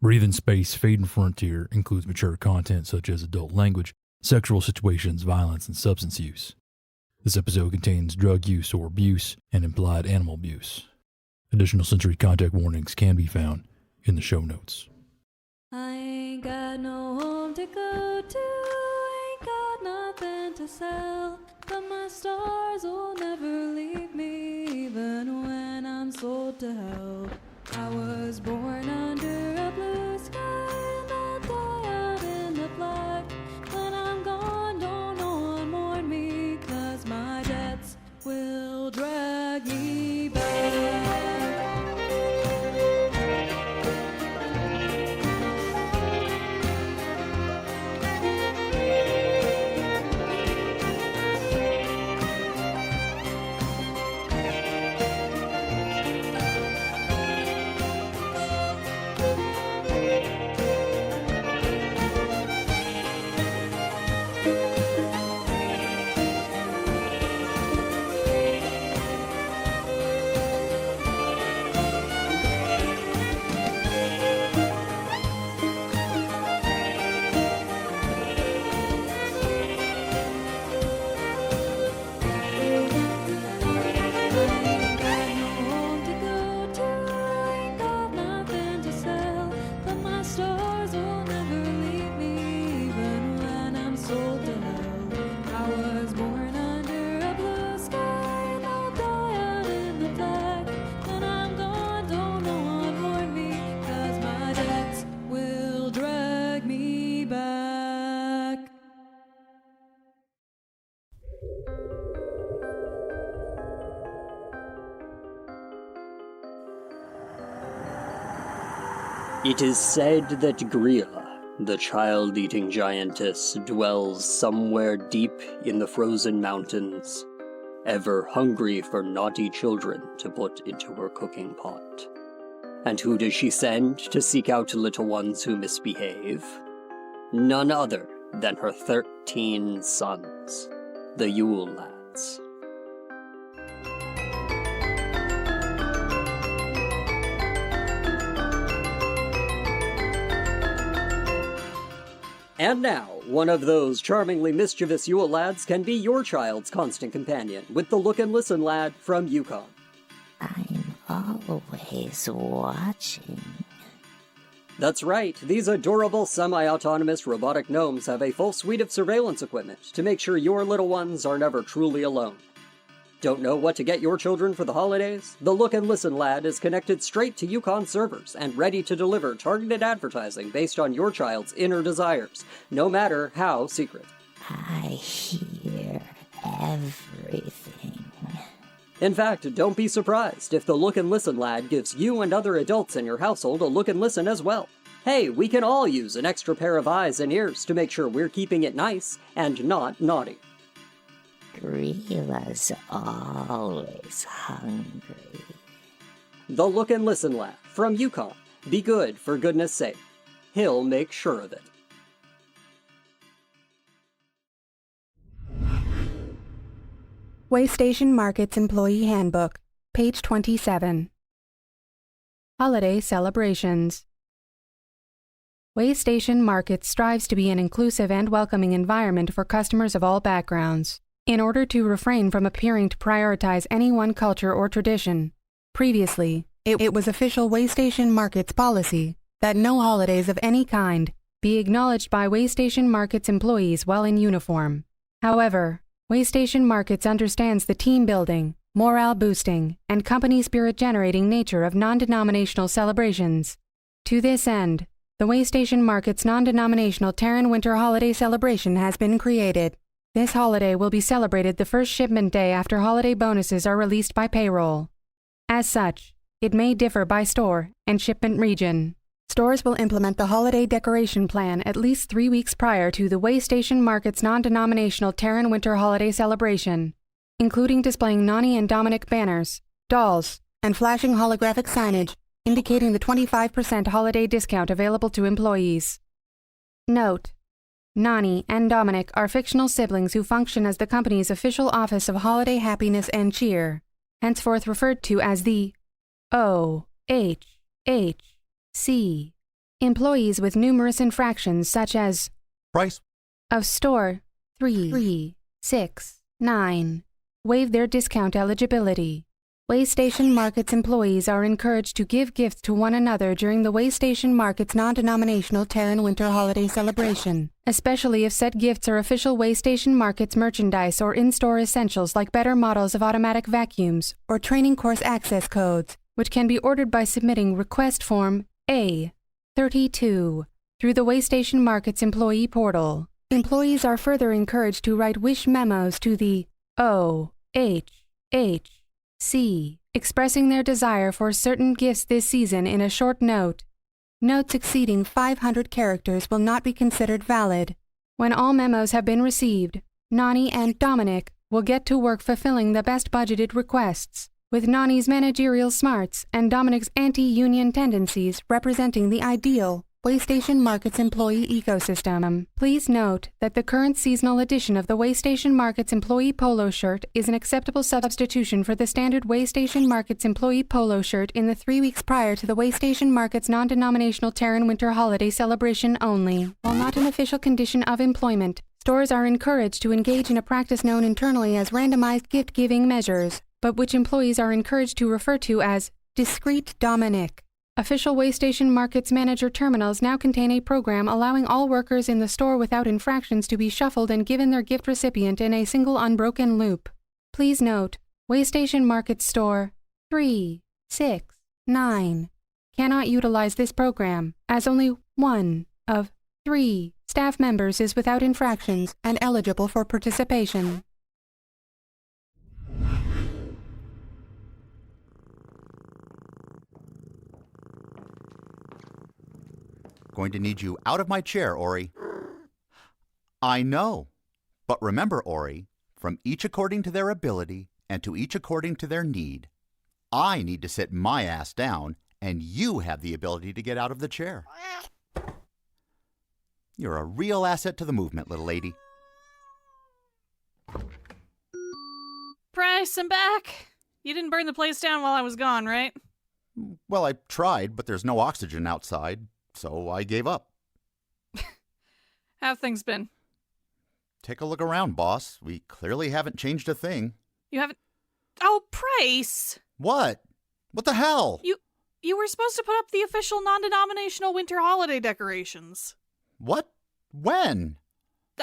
Breathe in Space Fade and Frontier includes mature content such as adult language, sexual situations, violence, and substance use. This episode contains drug use or abuse and implied animal abuse. Additional sensory contact warnings can be found in the show notes. I ain't got no home to go to, ain't got nothing to sell, but my stars will never leave me even when I'm sold to hell. I was born under a blue sky and I'll die out in the black. When I'm gone, don't no one mourn me, 'cause my debts will drag me back. It is said that Grilla, the child-eating giantess, dwells somewhere deep in the frozen mountains, ever hungry for naughty children to put into her cooking pot. And who does she send to seek out little ones who misbehave? None other than her 13 sons, the Yule Lads. And now, one of those charmingly mischievous Yule Lads can be your child's constant companion with the Look and Listen Lad from Yukon. I'm always watching. That's right, these adorable semi-autonomous robotic gnomes have a full suite of surveillance equipment to make sure your little ones are never truly alone. Don't know what to get your children for the holidays? The Look and Listen Lad is connected straight to Yukon servers and ready to deliver targeted advertising based on your child's inner desires, no matter how secret. I hear everything. In fact, don't be surprised if the Look and Listen Lad gives you and other adults in your household a look and listen as well. Hey, we can all use an extra pair of eyes and ears to make sure we're keeping it nice and not naughty. Grilla's always hungry. The Look and Listen Lad from Yukon. Be good, for goodness sake. He'll make sure of it. Waystation Markets Employee Handbook, page 27. Holiday Celebrations. Waystation Markets strives to be an inclusive and welcoming environment for customers of all backgrounds, in order to refrain from appearing to prioritize any one culture or tradition. Previously, it was official Waystation Markets policy that no holidays of any kind be acknowledged by Waystation Markets employees while in uniform. However, Waystation Markets understands the team-building, morale-boosting, and company spirit-generating nature of non-denominational celebrations. To this end, the Waystation Markets non-denominational Terran Winter Holiday Celebration has been created. This holiday will be celebrated the first shipment day after holiday bonuses are released by payroll. As such, it may differ by store and shipment region. Stores will implement the holiday decoration plan at least 3 weeks prior to the Waystation Markets non-denominational Terran Winter Holiday Celebration, including displaying Nani and Dominic banners, dolls, and flashing holographic signage indicating the 25% holiday discount available to employees. Note: Nani and Dominic are fictional siblings who function as the company's official Office of Holiday Happiness and Cheer, henceforth referred to as the OHHC, Employees with numerous infractions such as Price. of store 369 waive their discount eligibility. Waystation Markets employees are encouraged to give gifts to one another during the Waystation Markets non-denominational Terran Winter Holiday Celebration, especially if said gifts are official Waystation Markets merchandise or in-store essentials like better models of automatic vacuums or training course access codes, which can be ordered by submitting request form A32 through the Waystation Markets employee portal. Employees are further encouraged to write wish memos to the OHHC, expressing their desire for certain gifts this season in a short note. Notes exceeding 500 characters will not be considered valid. When all memos have been received, Nani and Dominic will get to work fulfilling the best budgeted requests, with Nani's managerial smarts and Dominic's anti-union tendencies representing the ideal Waystation Markets employee ecosystem. Please note that the current seasonal edition of the Waystation Markets employee polo shirt is an acceptable substitution for the standard Waystation Markets employee polo shirt in the 3 weeks prior to the Waystation Markets non-denominational Terran Winter Holiday Celebration only. While not an official condition of employment, stores are encouraged to engage in a practice known internally as randomized gift-giving measures, but which employees are encouraged to refer to as Discreet Dominic. Official Waystation Markets Manager terminals now contain a program allowing all workers in the store without infractions to be shuffled and given their gift recipient in a single unbroken loop. Please note, Waystation Markets Store 369 cannot utilize this program, as only 1 of 3 staff members is without infractions and eligible for participation. Going to need you out of my chair, Ori. I know. But remember, Ori, from each according to their ability and to each according to their need. I need to sit my ass down, and you have the ability to get out of the chair. You're a real asset to the movement, little lady. Price, I'm back. You didn't burn the place down while I was gone, right? Well, I tried, but there's no oxygen outside. So I gave up. How've things been? Take a look around, boss. We clearly haven't changed a thing. You haven't... Oh, Price! What? What the hell? You were supposed to put up the official non-denominational winter holiday decorations. What? When?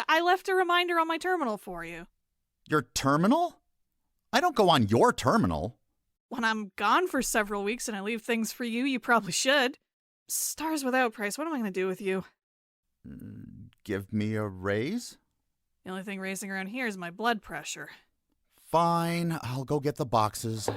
I left a reminder on my terminal for you. Your terminal? I don't go on your terminal. When I'm gone for several weeks and I leave things for you, you probably should. Stars without, Price. What am I going to do with you? Give me a raise? The only thing raising around here is my blood pressure. Fine, I'll go get the boxes.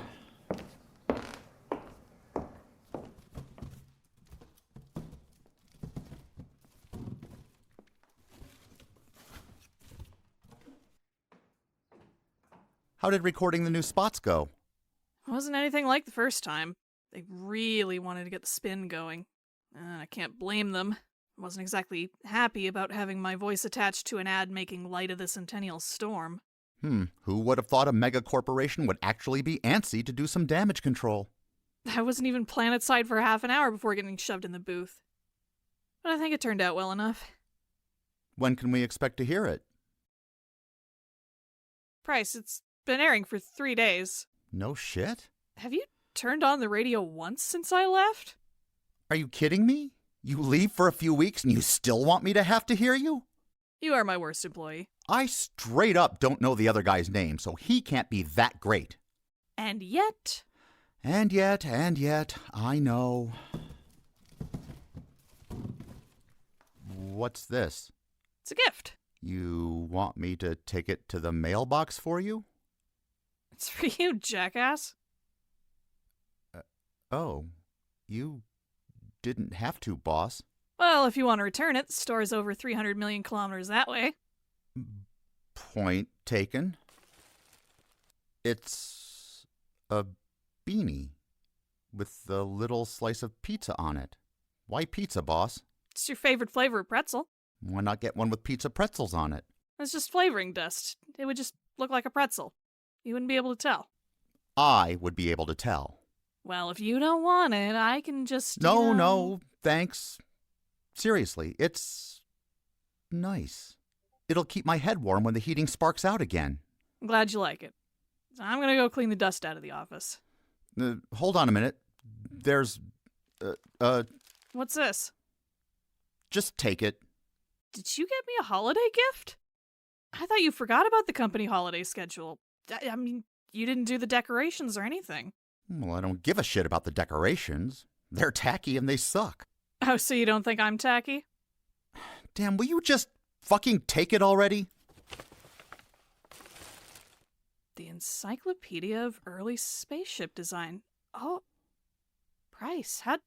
How did recording the new spots go? It wasn't anything like the first time. They really wanted to get the spin going. I can't blame them. I wasn't exactly happy about having my voice attached to an ad making light of the Centennial Storm. Who would have thought a mega corporation would actually be antsy to do some damage control? I wasn't even planet-side for half an hour before getting shoved in the booth. But I think it turned out well enough. When can we expect to hear it? Price, it's been airing for 3 days. No shit? Have you turned on the radio once since I left? Are you kidding me? You leave for a few weeks and you still want me to have to hear you? You are my worst employee. I straight up don't know the other guy's name, so he can't be that great. And yet... And yet, I know. What's this? It's a gift. You want me to take it to the mailbox for you? It's for you, jackass. Oh, you didn't have to, boss. Well, if you want to return it, the store's over 300 million kilometers that way. Point taken. It's a beanie with a little slice of pizza on it. Why pizza, boss? It's your favorite flavor of pretzel. Why not get one with pizza pretzels on it? It's just flavoring dust. It would just look like a pretzel. You wouldn't be able to tell. I would be able to tell. Well, if you don't want it, I can just... No, thanks. Seriously, it's nice. It'll keep my head warm when the heating sparks out again. I'm glad you like it. I'm gonna go clean the dust out of the office. Hold on a minute. There's, What's this? Just take it. Did you get me a holiday gift? I thought you forgot about the company holiday schedule. I mean, you didn't do the decorations or anything. Well, I don't give a shit about the decorations. They're tacky and they suck. Oh, so you don't think I'm tacky? Damn, will you just fucking take it already? The Encyclopedia of Early Spaceship Design. Oh, Bryce, how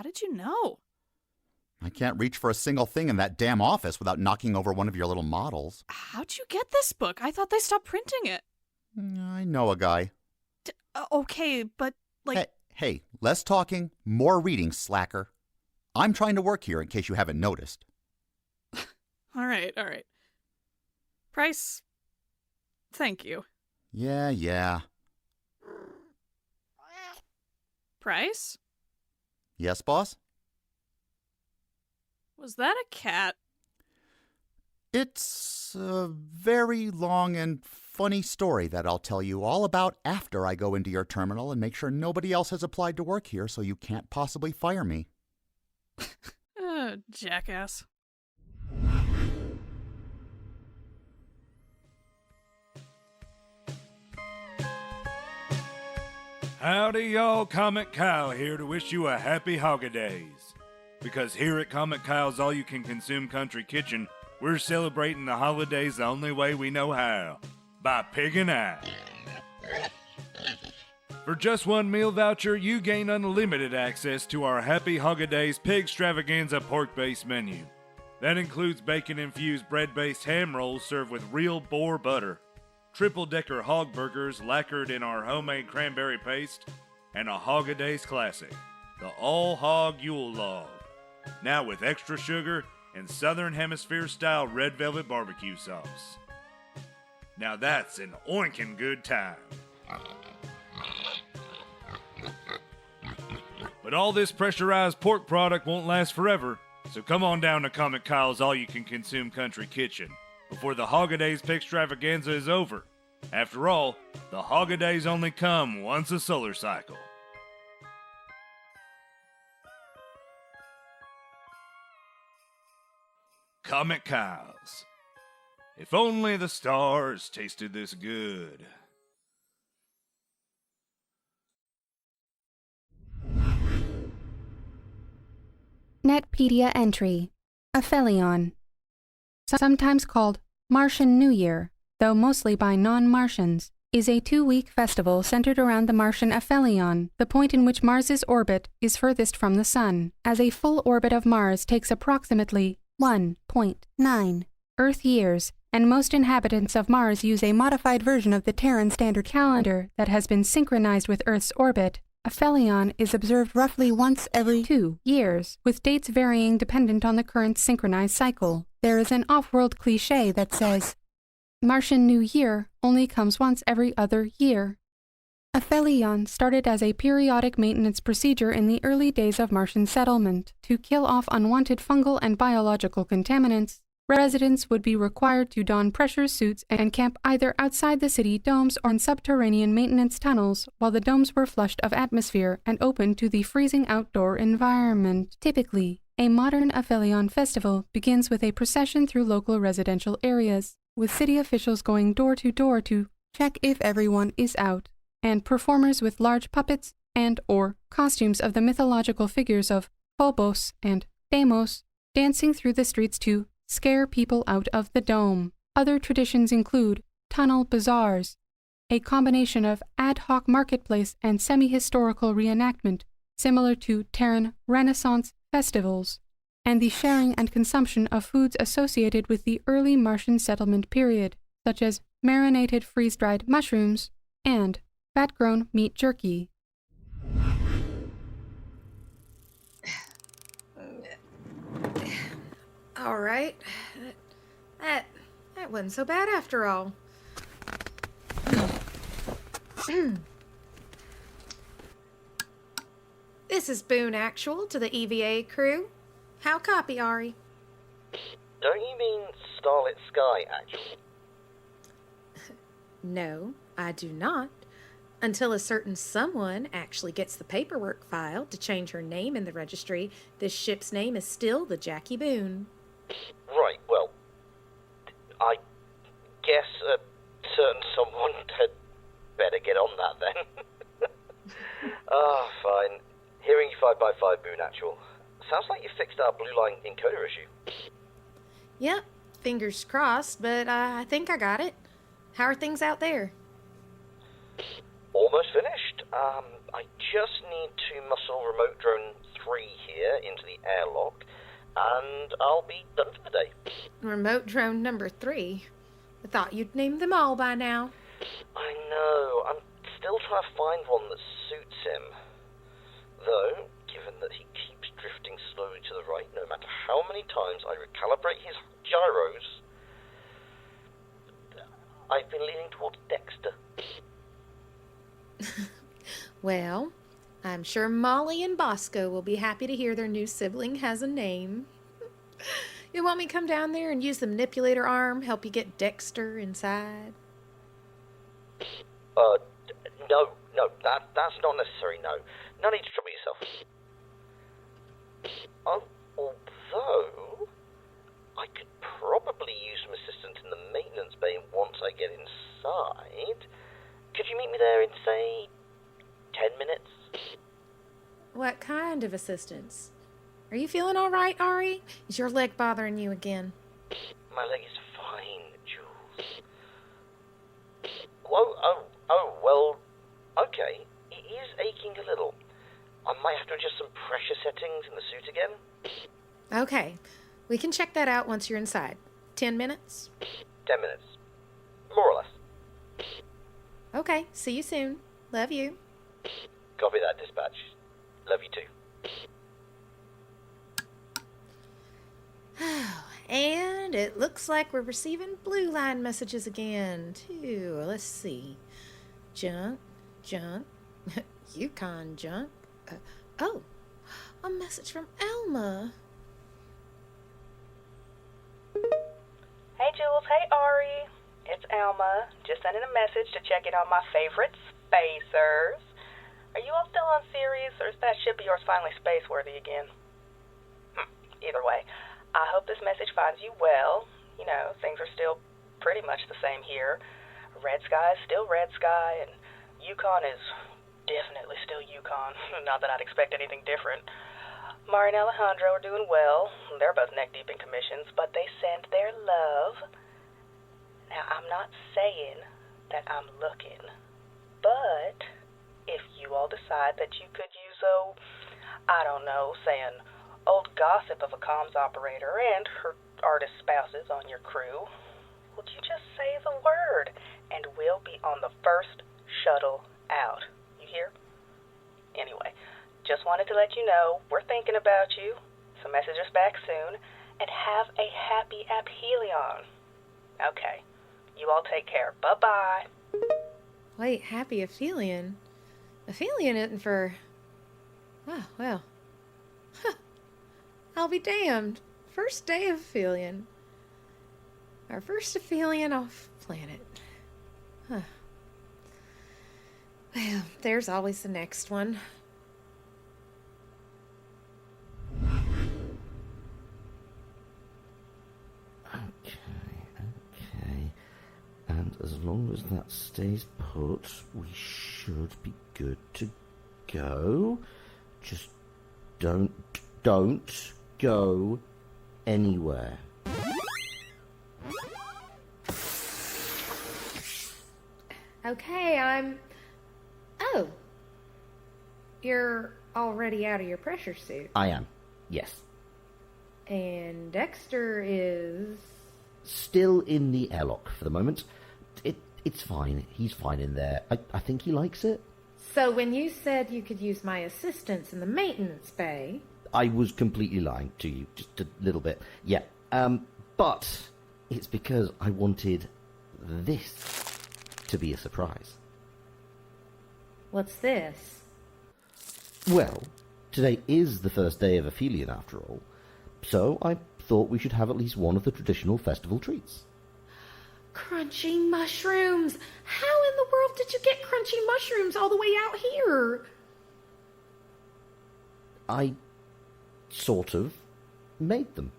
did you know? I can't reach for a single thing in that damn office without knocking over one of your little models. How'd you get this book? I thought they stopped printing it. I know a guy. Okay, but, like... Hey, less talking, more reading, slacker. I'm trying to work here in case you haven't noticed. All right. Bryce, thank you. Yeah. Bryce? Yes, boss? Was that a cat? It's a very long and funny story that I'll tell you all about after I go into your terminal and make sure nobody else has applied to work here so you can't possibly fire me. Jackass. Howdy y'all, Comic Kyle here to wish you a happy holidays. Because here at Comic Kyle's all-you-can-consume country kitchen, we're celebrating the holidays the only way we know how, by pigging out. For just one meal voucher, you gain unlimited access to our Happy Holidays Pig Extravaganza pork-based menu. That includes bacon-infused bread-based ham rolls served with real boar butter, triple-decker hog burgers lacquered in our homemade cranberry paste, and a Holidays classic, the all-hog Yule log, now with extra sugar and Southern Hemisphere-style red velvet barbecue sauce. Now that's an oinkin' good time. But all this pressurized pork product won't last forever, so come on down to Comic Kyle's all-you-can-consume country kitchen before the Holidays Pig Extravaganza is over. After all, the Holidays only come once a solar cycle. Comic Kyle's. If only the stars tasted this good. Netpedia entry. Aphelion. Sometimes called Martian New Year, though mostly by non-Martians, is a 2-week festival centered around the Martian Aphelion, the point in which Mars's orbit is furthest from the Sun, as a full orbit of Mars takes approximately 1.9 Earth years, and most inhabitants of Mars use a modified version of the Terran standard calendar that has been synchronized with Earth's orbit. Aphelion is observed roughly once every 2 years, with dates varying dependent on the current synchronized cycle. There is an off-world cliché that says, Martian New Year only comes once every other year. Aphelion started as a periodic maintenance procedure in the early days of Martian settlement. To kill off unwanted fungal and biological contaminants, residents would be required to don pressure suits and camp either outside the city domes or in subterranean maintenance tunnels while the domes were flushed of atmosphere and open to the freezing outdoor environment. Typically, a modern Aphelion festival begins with a procession through local residential areas, with city officials going door to door to check if everyone is out, and performers with large puppets and/or costumes of the mythological figures of Phobos and Deimos dancing through the streets to scare people out of the dome. Other traditions include tunnel bazaars, a combination of ad hoc marketplace and semi-historical reenactment, similar to Terran Renaissance festivals, and the sharing and consumption of foods associated with the early Martian settlement period, such as marinated freeze-dried mushrooms and fat-grown meat jerky. All right. That wasn't so bad after all. This is Boone Actual to the EVA crew. How copy, Ari? Don't you mean Starlit Sky, actually? No, I do not. Until a certain someone actually gets the paperwork filed to change her name in the registry, this ship's name is still the Jackie Boone. Right, well, I guess a certain someone had better get on that then. Fine. Hearing you 5x5 Boone actual. Sounds like you fixed our blue line encoder issue. Yep, fingers crossed, but I think I got it. How are things out there? Almost finished. I just need to muscle remote drone 3 here into the airlock, and I'll be done for the day. Remote drone number 3? I thought you'd named them all by now. I know. I'm still trying to find one that suits him. Though, given that he keeps drifting slowly to the right, no matter how many times I recalibrate his gyros, I've been leaning towards Dexter. Well, I'm sure Molly and Bosco will be happy to hear their new sibling has a name. You want me to come down there and use the manipulator arm, help you get Dexter inside? No, that's not necessary, no. No need to trouble yourself. Although, I could probably use some assistance in the maintenance bay once I get inside. Could you meet me there in, say, 10 minutes? What kind of assistance? Are you feeling all right, Ari? Is your leg bothering you again? My leg is fine, Jules. Well, okay. It is aching a little. I might have to adjust some pressure settings in the suit again. Okay, we can check that out once you're inside. 10 minutes? 10 minutes. More or less. Okay, see you soon. Love you. Copy that, dispatch. Love you too. And it looks like we're receiving blue line messages again, too. Let's see. Junk. Yukon junk. A message from Elma. Hey Jules, hey Ari. It's Elma. Just sending a message to check in on my favorite spacers. Are you all still on Cerise, or is that ship of yours finally space-worthy again? Either way, I hope this message finds you well. You know, things are still pretty much the same here. Red sky is still red sky, and Yukon is definitely still Yukon. Not that I'd expect anything different. Mari and Alejandro are doing well. They're both neck-deep in commissions, but they send their love. Now, I'm not saying that I'm looking, but if you all decide that you could use say an old gossip of a comms operator and her artist spouses on your crew, would you just say the word, and we'll be on the first shuttle out. You hear? Anyway, just wanted to let you know we're thinking about you, so message us back soon, and have a happy Aphelion. Okay, you all take care. Bye-bye. Wait, happy Aphelion? Aphelion isn't for... Oh, well. Huh. I'll be damned. First day of Aphelion. Our first Aphelion off planet. Huh. Well, there's always the next one. Okay. And as long as that stays put, we should be good to go. Just don't go anywhere. Okay, Oh. You're already out of your pressure suit. I am, yes. And Dexter is... Still in the airlock for the moment. It's fine. He's fine in there. I think he likes it. So when you said you could use my assistance in the maintenance bay... I was completely lying to you, just a little bit. Yeah, but it's because I wanted this to be a surprise. What's this? Well, today is the first day of Aphelion after all, So I thought we should have at least one of the traditional festival treats. Crunchy mushrooms! How in the world did you get crunchy mushrooms all the way out here? I sort of made them.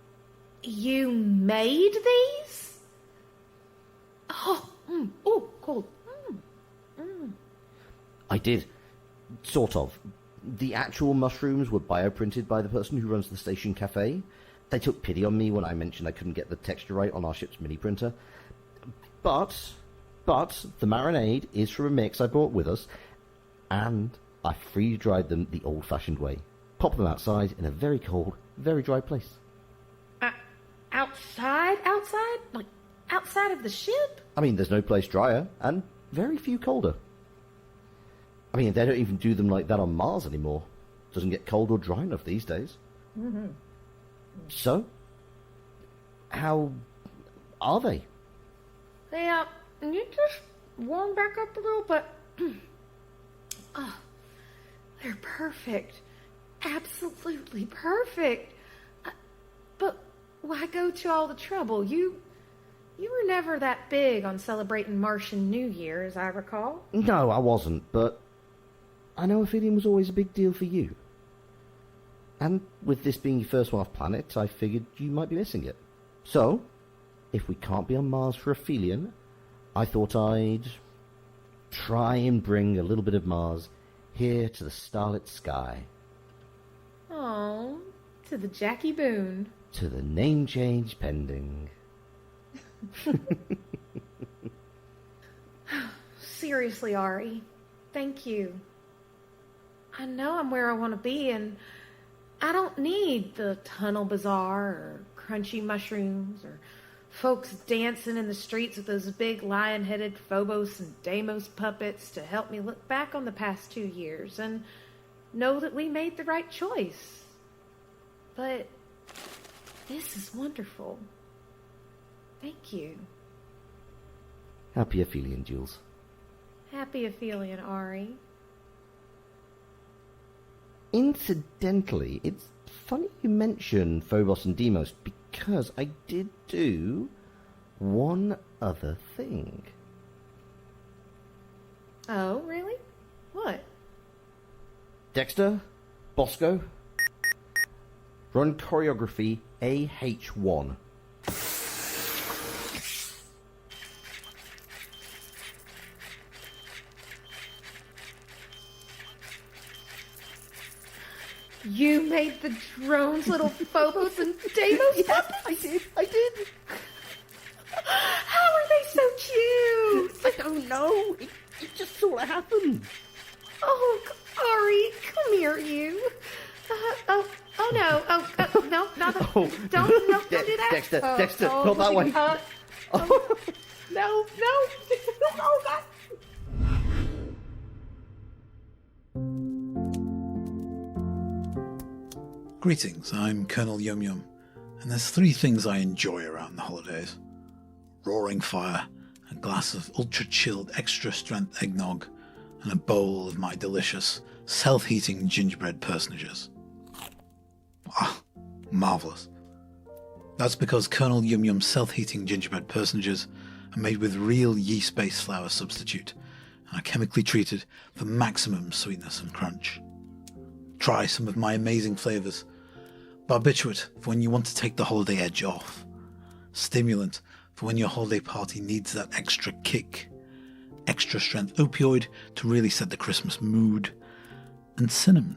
You made these? Oh, cold. I did. Sort of. The actual mushrooms were bioprinted by the person who runs the station cafe. They took pity on me when I mentioned I couldn't get the texture right on our ship's mini printer. But the marinade is from a mix I brought with us, and I freeze-dried them the old-fashioned way. Pop them outside in a very cold, very dry place. Outside? Outside? Like, outside of the ship? I mean, there's no place drier, and very few colder. I mean, they don't even do them like that on Mars anymore. Doesn't get cold or dry enough these days. Mm-hmm. So, how are they? They, you just warm back up a little, but... oh, they're perfect. Absolutely perfect. But why go to all the trouble? You were never that big on celebrating Martian New Year, as I recall. No, I wasn't, but I know Aphelion was always a big deal for you. And with this being your first one off planet, I figured you might be missing it. So, if we can't be on Mars for Aphelion, I thought I'd try and bring a little bit of Mars here to the starlit sky. Oh, to the Jackie Boone. To the name change pending. Seriously, Ari, thank you. I know I'm where I want to be, and I don't need the tunnel bazaar or crunchy mushrooms or folks dancing in the streets with those big lion-headed Phobos and Deimos puppets to help me look back on the past 2 years and know that we made the right choice. But this is wonderful. Thank you. Happy Aphelion, Jules. Happy Aphelion, Ari. Incidentally, it's funny you mention Phobos and Deimos because I did do one other thing. Oh, really? What? Dexter, Bosco, run choreography AH1. You made the drones little Phobos and Deimos puppets? I did. How are they so cute? I don't know. It just sort of happened. Oh, Ari, come here, you. Oh no. No, not the, Oh. don't do that. Dexter, not that way. No. Oh, God. Greetings, I'm Colonel Yum Yum, and there's 3 things I enjoy around the holidays. Roaring fire, a glass of ultra-chilled extra-strength eggnog, and a bowl of my delicious, self-heating gingerbread personages. Ah, marvellous. That's because Colonel Yum Yum's self-heating gingerbread personages are made with real yeast-based flour substitute, and are chemically treated for maximum sweetness and crunch. Try some of my amazing flavours. Barbiturate for when you want to take the holiday edge off. Stimulant for when your holiday party needs that extra kick. Extra strength opioid to really set the Christmas mood. And cinnamon.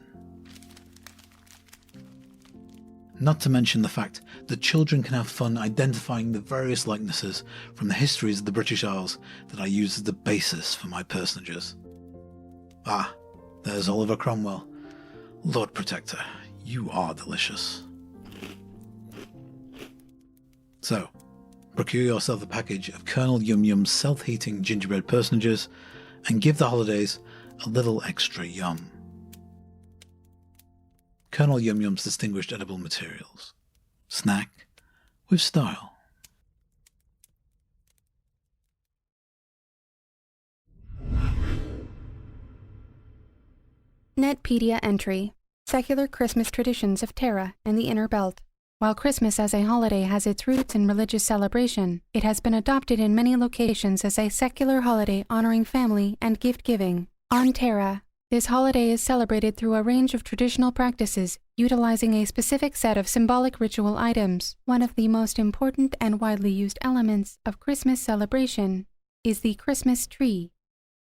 Not to mention the fact that children can have fun identifying the various likenesses from the histories of the British Isles that I use as the basis for my personages. Ah, there's Oliver Cromwell. Lord Protector, you are delicious. So, procure yourself a package of Colonel Yum Yum's self-heating gingerbread personages and give the holidays a little extra yum. Colonel Yum Yum's distinguished edible materials. Snack with style. Netpedia entry. Secular Christmas traditions of Terra and the Inner Belt. While Christmas as a holiday has its roots in religious celebration, it has been adopted in many locations as a secular holiday honoring family and gift-giving. On Terra, this holiday is celebrated through a range of traditional practices, utilizing a specific set of symbolic ritual items. One of the most important and widely used elements of Christmas celebration is the Christmas tree.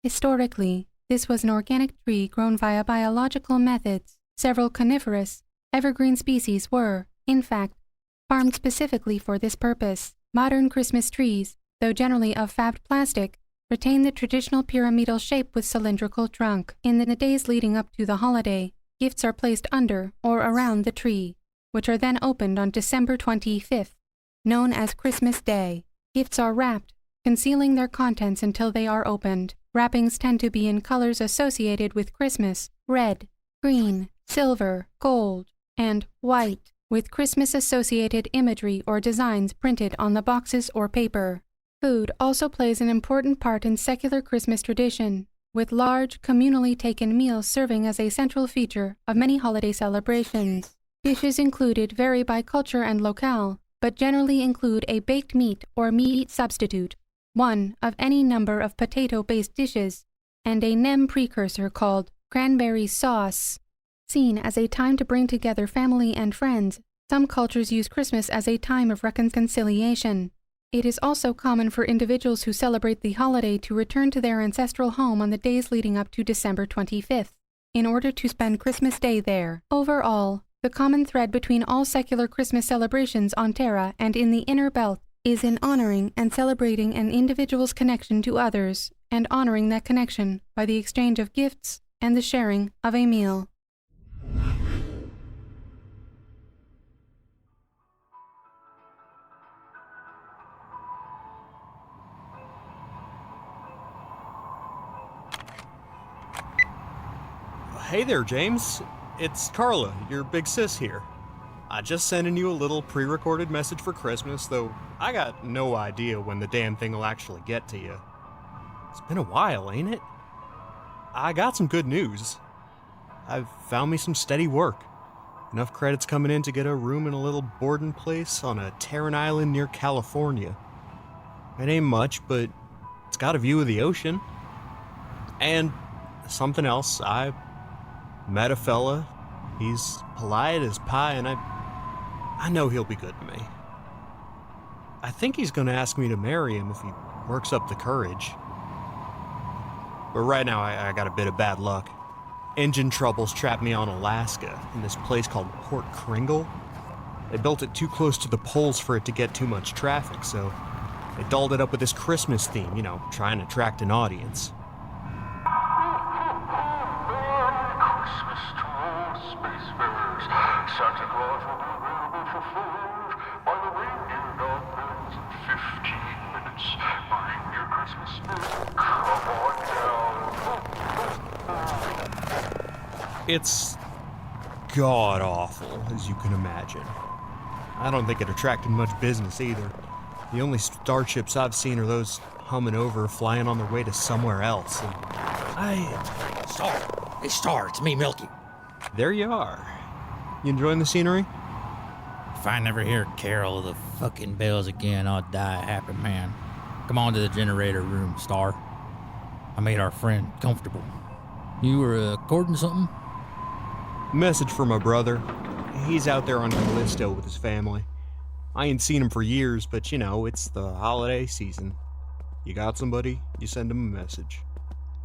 Historically, this was an organic tree grown via biological methods. Several coniferous, evergreen species were, in fact, farmed specifically for this purpose. Modern Christmas trees, though generally of fabbed plastic, retain the traditional pyramidal shape with cylindrical trunk. In the days leading up to the holiday, gifts are placed under or around the tree, which are then opened on December 25th, known as Christmas Day. Gifts are wrapped, concealing their contents until they are opened. Wrappings tend to be in colors associated with Christmas: red, green, silver, gold, and white, with Christmas-associated imagery or designs printed on the boxes or paper. Food also plays an important part in secular Christmas tradition, with large, communally taken meals serving as a central feature of many holiday celebrations. Dishes included vary by culture and locale, but generally include a baked meat or meat substitute, one of any number of potato-based dishes, and a nem precursor called cranberry sauce. Seen as a time to bring together family and friends, some cultures use Christmas as a time of reconciliation. It is also common for individuals who celebrate the holiday to return to their ancestral home on the days leading up to December 25th, in order to spend Christmas Day there. Overall, the common thread between all secular Christmas celebrations on Terra and in the Inner Belt is in honoring and celebrating an individual's connection to others, and honoring that connection by the exchange of gifts and the sharing of a meal. Hey there, James. It's Carla, your big sis here. I just sending you a little pre-recorded message for Christmas, though I got no idea when the damn thing will actually get to you. It's been a while, ain't it? I got some good news. I've found me some steady work. Enough credits coming in to get a room in a little boarding place on a Terran island near California. It ain't much, but it's got a view of the ocean. And something else, I met a fella. He's polite as pie, and I know he'll be good to me. I think he's gonna ask me to marry him if he works up the courage. But right now, I got a bit of bad luck. Engine troubles trapped me on Alaska, in this place called Port Kringle. They built it too close to the poles for it to get too much traffic, so they dolled it up with this Christmas theme, trying to attract an audience. Santa Claus will be available for food by the reindeer dog in 15 minutes. Bring your Christmas spirit. Come on down. It's god-awful, as you can imagine. I don't think it attracted much business either. The only starships I've seen are those humming over, flying on their way to somewhere else. And Star, it's me, Milky. There you are. You enjoying the scenery? If I never hear carol of the fucking bells again, I'll die a happy man. Come on to the generator room, Star. I made our friend comfortable. You were recording something? Message for my brother. He's out there on Callisto with his family. I ain't seen him for years, but it's the holiday season. You got somebody, you send him a message.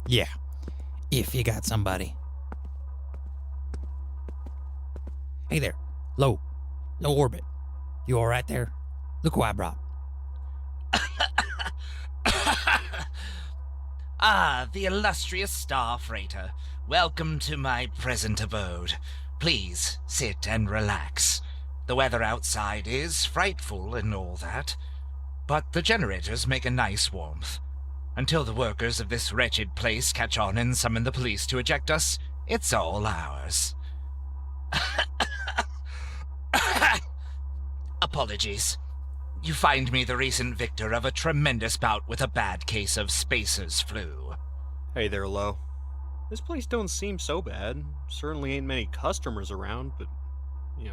Yeah, if you got somebody. Hey there, low orbit. You all right there? Look who I brought. Ah, the illustrious star freighter. Welcome to my present abode. Please sit and relax. The weather outside is frightful and all that, but the generators make a nice warmth. Until the workers of this wretched place catch on and summon the police to eject us, it's all ours. Apologies. You find me the recent victor of a tremendous bout with a bad case of spacer's flu. Hey there, Lo. This place don't seem so bad. Certainly ain't many customers around, but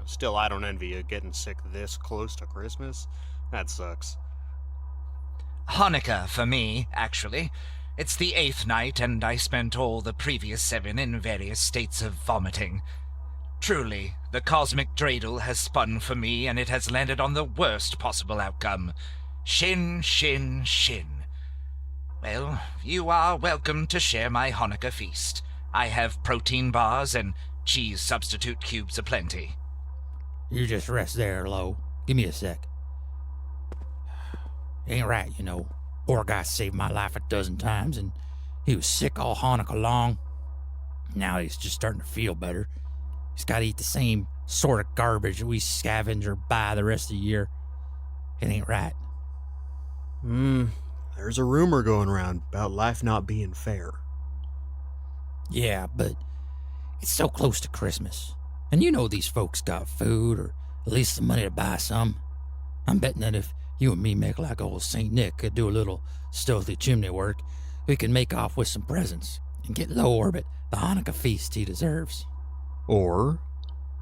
Still, I don't envy you getting sick this close to Christmas. That sucks. Hanukkah for me, actually. It's the 8th night, and I spent all the previous 7 in various states of vomiting. Truly, the cosmic dreidel has spun for me, and it has landed on the worst possible outcome. Shin, shin, shin. Well, you are welcome to share my Hanukkah feast. I have protein bars and cheese substitute cubes aplenty. You just rest there, Lo. Give me a sec. Ain't right, Poor guy saved my life a dozen times, and he was sick all Hanukkah long. Now he's just starting to feel better. He's got to eat the same sort of garbage that we scavenge or buy the rest of the year. It ain't right. There's a rumor going around about life not being fair. Yeah, but it's so close to Christmas. And these folks got food, or at least the money to buy some. I'm betting that if you and me make like old St. Nick could do a little stealthy chimney work, we can make off with some presents and get Low Orbit the Hanukkah feast he deserves. Or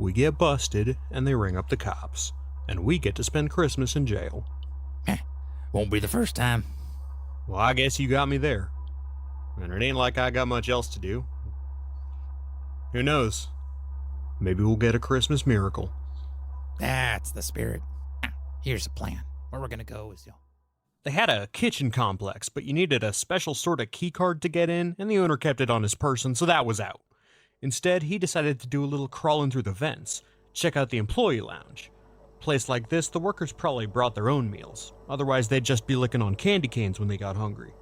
we get busted and they ring up the cops, and we get to spend Christmas in jail. Won't be the first time. Well, I guess you got me there. And it ain't like I got much else to do. Who knows? Maybe we'll get a Christmas miracle. That's the spirit. Here's the plan. Where we're gonna go is They had a kitchen complex, but you needed a special sort of key card to get in, and the owner kept it on his person, so that was out. Instead, he decided to do a little crawling through the vents, check out the employee lounge. Place like this, the workers probably brought their own meals. Otherwise, they'd just be licking on candy canes when they got hungry.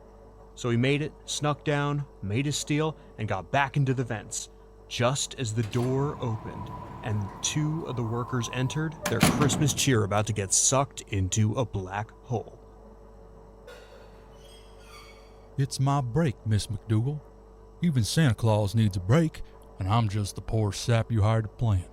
So he made it, snuck down, made his steal, and got back into the vents. Just as the door opened, and 2 of the workers entered, their Christmas cheer about to get sucked into a black hole. It's my break, Miss MacDougal. Even Santa Claus needs a break, and I'm just the poor sap you hired to plan.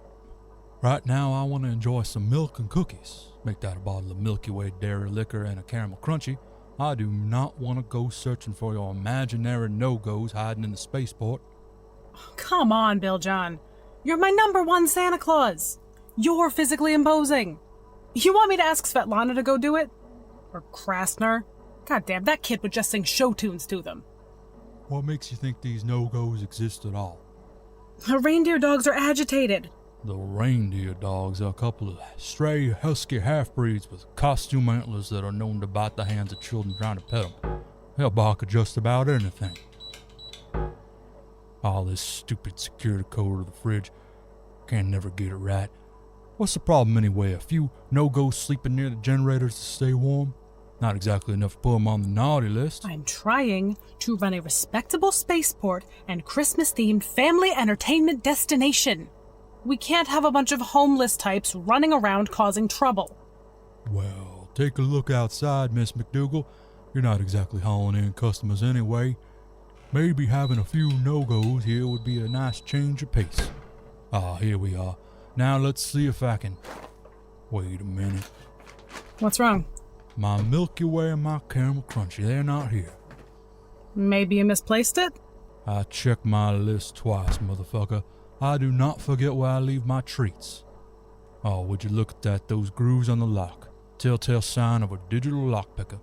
Right now, I want to enjoy some milk and cookies. Make that a bottle of Milky Way dairy liquor and a caramel crunchy. I do not want to go searching for your imaginary no-goes hiding in the spaceport. Come on, Bill John. You're my #1 Santa Claus. You're physically imposing. You want me to ask Svetlana to go do it? Or Krasner? Goddamn, that kid would just sing show tunes to them. What makes you think these no-goes exist at all? The reindeer dogs are agitated. The reindeer dogs are a couple of stray husky half-breeds with costume antlers that are known to bite the hands of children trying to pet them. They'll bark at just about anything. All this stupid security code of the fridge. Can't never get it right. What's the problem anyway? A few no-goes sleeping near the generators to stay warm? Not exactly enough to put them on the naughty list. I'm trying to run a respectable spaceport and Christmas-themed family entertainment destination. We can't have a bunch of homeless types running around causing trouble. Well, take a look outside, Miss MacDougal. You're not exactly hauling in customers anyway. Maybe having a few no-goes here would be a nice change of pace. Here we are. Now let's see if I can... Wait a minute. What's wrong? My Milky Way and my caramel crunchy, they're not here. Maybe you misplaced it? I checked my list twice, motherfucker. I do not forget where I leave my treats. Oh, would you look at that, those grooves on the lock. Telltale sign of a digital lockpicker.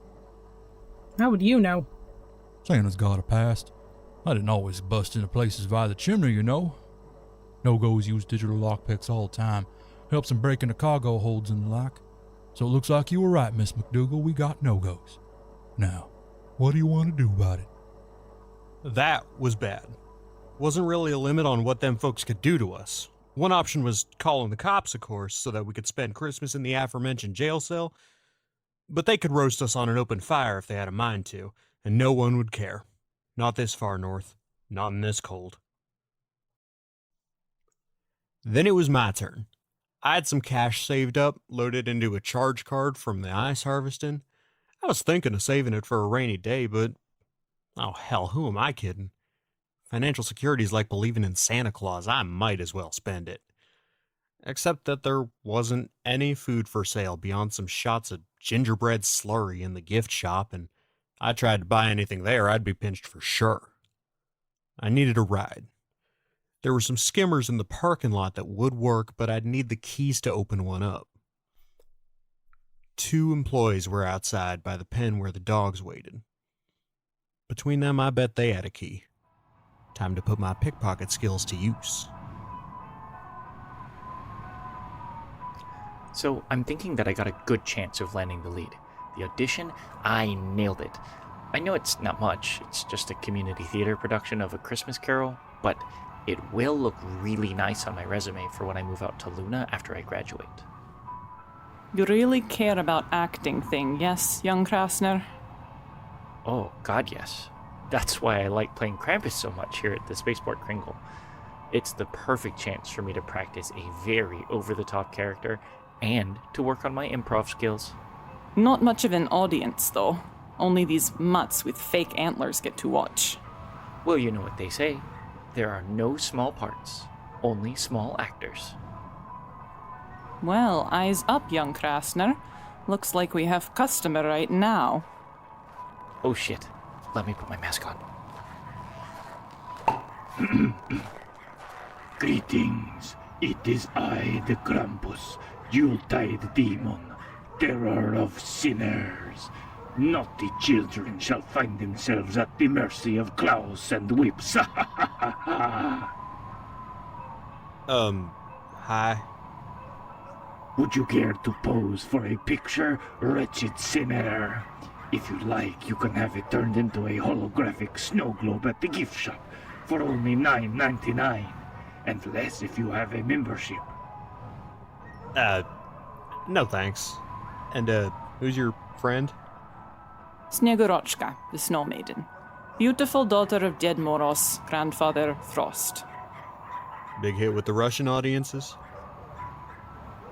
How would you know? Santa's got a past. I didn't always bust into places via the chimney, No-goes use digital lockpicks all the time. Helps them break into cargo holds and the like. So it looks like you were right, Miss MacDougal. We got no-goes. Now, what do you want to do about it? That was bad. Wasn't really a limit on what them folks could do to us. One option was calling the cops, of course, so that we could spend Christmas in the aforementioned jail cell. But they could roast us on an open fire if they had a mind to, and no one would care. Not this far north. Not in this cold. Then it was my turn. I had some cash saved up, loaded into a charge card from the ice harvesting. I was thinking of saving it for a rainy day, but... oh hell, who am I kidding? Financial security is like believing in Santa Claus. I might as well spend it. Except that there wasn't any food for sale beyond some shots of gingerbread slurry in the gift shop, and I tried to buy anything there, I'd be pinched for sure. I needed a ride. There were some skimmers in the parking lot that would work, but I'd need the keys to open one up. 2 employees were outside by the pen where the dogs waited. Between them, I bet they had a key. Time to put my pickpocket skills to use. So I'm thinking that I got a good chance of landing the lead. The audition, I nailed it. I know it's not much, it's just a community theater production of A Christmas Carol, but it will look really nice on my resume for when I move out to Luna after I graduate. You really care about acting thing, yes, young Krasner? Oh, God, yes. That's why I like playing Krampus so much here at the Spaceport Kringle. It's the perfect chance for me to practice a very over-the-top character and to work on my improv skills. Not much of an audience, though. Only these mutts with fake antlers get to watch. Well, you know what they say. There are no small parts, only small actors. Well, eyes up, young Krasner. Looks like we have customer right now. Oh shit. Let me put my mask on. Greetings. It is I, the Krampus, Yuletide demon, terror of sinners. Naughty children shall find themselves at the mercy of claws and whips. Hi. Would you care to pose for a picture, wretched sinner? If you like, you can have it turned into a holographic snow globe at the gift shop for only $9.99, and less if you have a membership. No thanks. And, who's your friend? Snegorochka, the Snow Maiden. Beautiful daughter of Ded Moros, grandfather Frost. Big hit with the Russian audiences?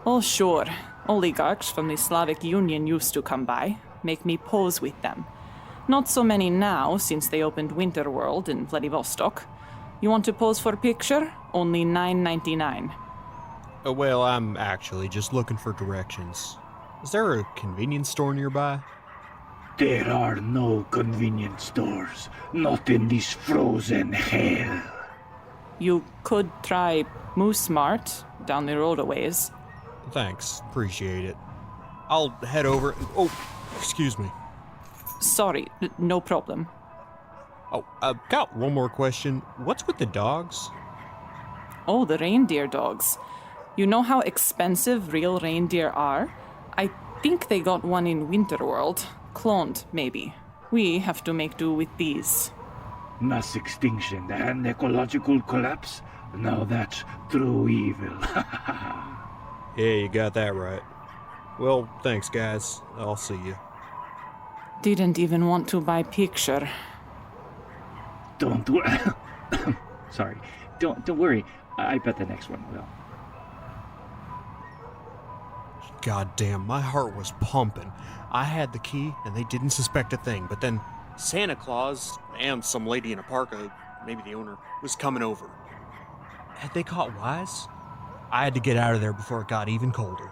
Oh, sure. Oligarchs from the Slavic Union used to come by, make me pose with them. Not so many now, since they opened Winterworld in Vladivostok. You want to pose for a picture? Only $9.99. Well, I'm actually just looking for directions. Is there a convenience store nearby? There are no convenience stores, not in this frozen hell. You could try Moose Mart down the road a ways. Thanks, appreciate it. I'll head over. Oh, excuse me. Sorry, no problem. Oh, I've got one more question. What's with the dogs? Oh, the reindeer dogs. You know how expensive real reindeer are? I think they got one in Winterworld. Cloned, maybe. We have to make do with these. Mass extinction and ecological collapse? Now that's true evil. Yeah, you got that right. Well, thanks, guys. I'll see you. Didn't even want to buy picture. Don't worry. Sorry. Don't worry. I bet the next one will. God damn, my heart was pumping. I had the key, and they didn't suspect a thing, but then Santa Claus and some lady in a parka, maybe the owner, was coming over. Had they caught wise? I had to get out of there before it got even colder.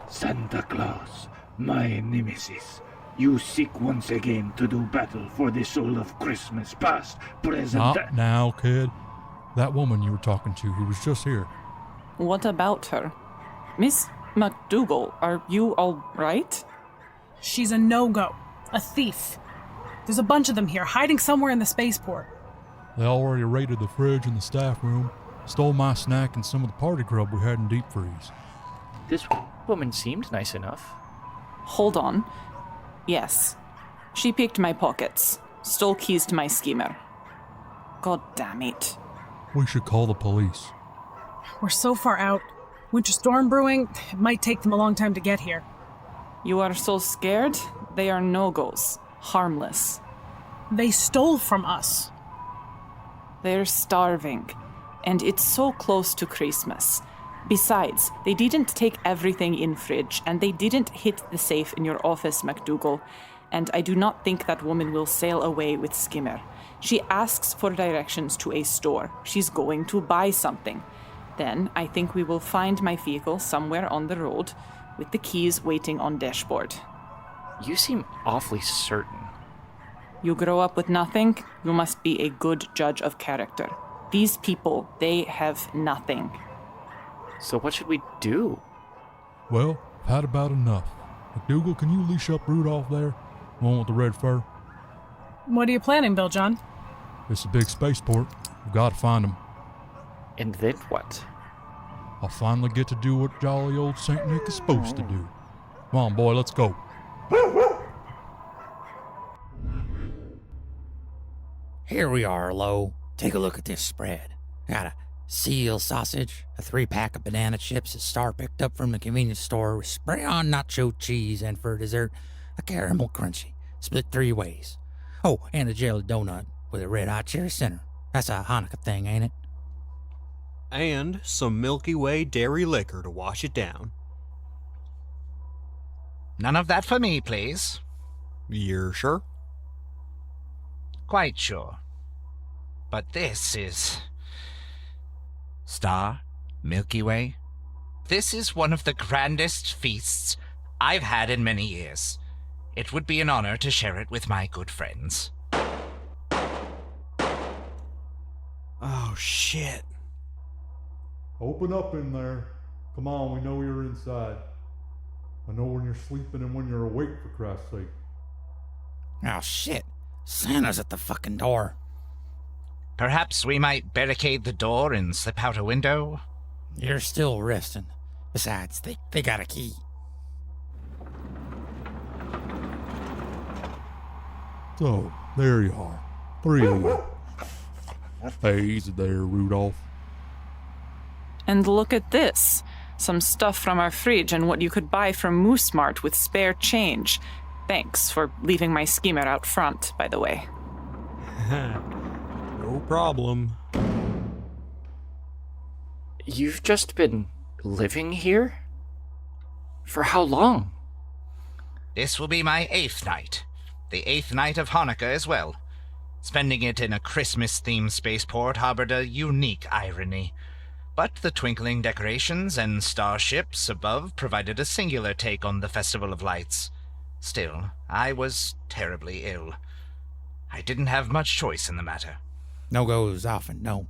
Santa Claus, my nemesis. You seek once again to do battle for the soul of Christmas past, present... Not now, kid. That woman you were talking to who was just here. What about her? Miss MacDougal, are you all right? She's a no-go. A thief. There's a bunch of them here, hiding somewhere in the spaceport. They already raided the fridge in the staff room, stole my snack and some of the party grub we had in deep freeze. This woman seemed nice enough. Hold on. Yes. She picked my pockets, stole keys to my schemer. God damn it. We should call the police. We're so far out. Winter storm brewing. It might take them a long time to get here. You are so scared? They are no-goes. Harmless. They stole from us. They're starving. And it's so close to Christmas. Besides, they didn't take everything in fridge, and they didn't hit the safe in your office, MacDougal. And I do not think that woman will sail away with Skimmer. She asks for directions to a store. She's going to buy something. Then I think we will find my vehicle somewhere on the road, with the keys waiting on dashboard. You seem awfully certain. You grow up with nothing, you must be a good judge of character. These people, they have nothing. So what should we do? Well, I've had about enough. MacDougal, can you leash up Rudolph there? The one with the red fur? What are you planning, Bill John? It's a big spaceport. We've got to find him. And then what? I'll finally get to do what jolly old Saint Nick is supposed to do. Come on, boy, let's go. Here we are, Lo. Take a look at this spread. Got a seal sausage, a 3-pack of banana chips that Star picked up from the convenience store with spray-on nacho cheese, and for dessert, a caramel crunchy, split 3 ways. Oh, and a jelly donut with a red-hot cherry center. That's a Hanukkah thing, ain't it? And some Milky Way dairy liquor to wash it down. None of that for me, please. You're sure? Quite sure. But this is... Star, Milky Way. This is one of the grandest feasts I've had in many years. It would be an honor to share it with my good friends. Oh, shit. Open up in there. Come on, we know you're inside. I know when you're sleeping and when you're awake, for Christ's sake. Oh, shit. Santa's at the fucking door. Perhaps we might barricade the door and slip out a window? You're still resting. Besides, they got a key. So, there you are. 3 of you. Hey, easy there, Rudolph. And look at this. Some stuff from our fridge and what you could buy from Moose Mart with spare change. Thanks for leaving my schemer out front, by the way. No problem. You've just been living here? For how long? This will be my 8th night. The 8th night of Hanukkah as well. Spending it in a Christmas-themed spaceport harbored a unique irony. But the twinkling decorations and starships above provided a singular take on the Festival of Lights. Still, I was terribly ill. I didn't have much choice in the matter. No goes often, no.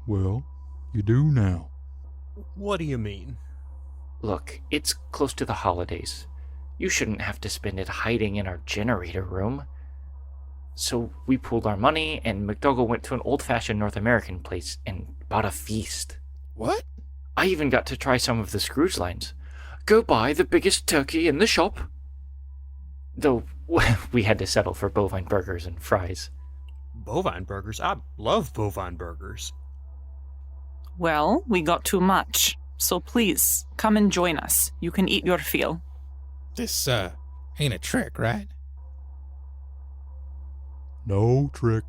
Well, you do now. What do you mean? Look, it's close to the holidays. You shouldn't have to spend it hiding in our generator room. So we pooled our money, and MacDougal went to an old-fashioned North American place and bought a feast. What? I even got to try some of the Scrooge lines. Go buy the biggest turkey in the shop. Though, we had to settle for bovine burgers and fries. Bovine burgers? I love bovine burgers. Well, we got too much. So please, come and join us. You can eat your fill. This, ain't a trick, right? No trick.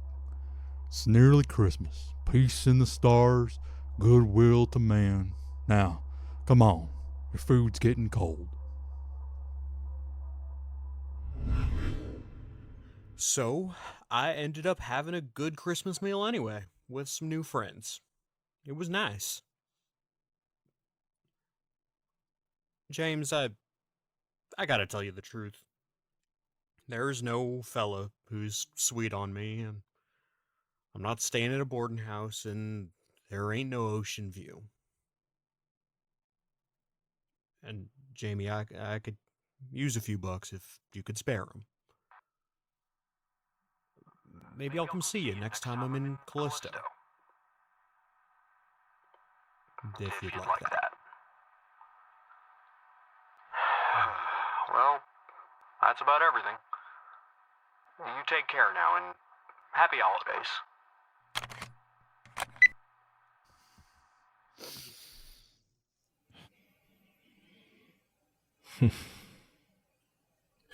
It's nearly Christmas. Peace in the stars, goodwill to man. Now, come on. Your food's getting cold. So, I ended up having a good Christmas meal anyway, with some new friends. It was nice. James, I gotta tell you the truth. There's no fella who's sweet on me, and I'm not staying at a boarding house, and there ain't no ocean view. And, Jamie, I could use a few bucks if you could spare them. Maybe I'll come see you next time I'm in Callisto. If you'd like that. Well, that's about everything. You take care now, and happy holidays.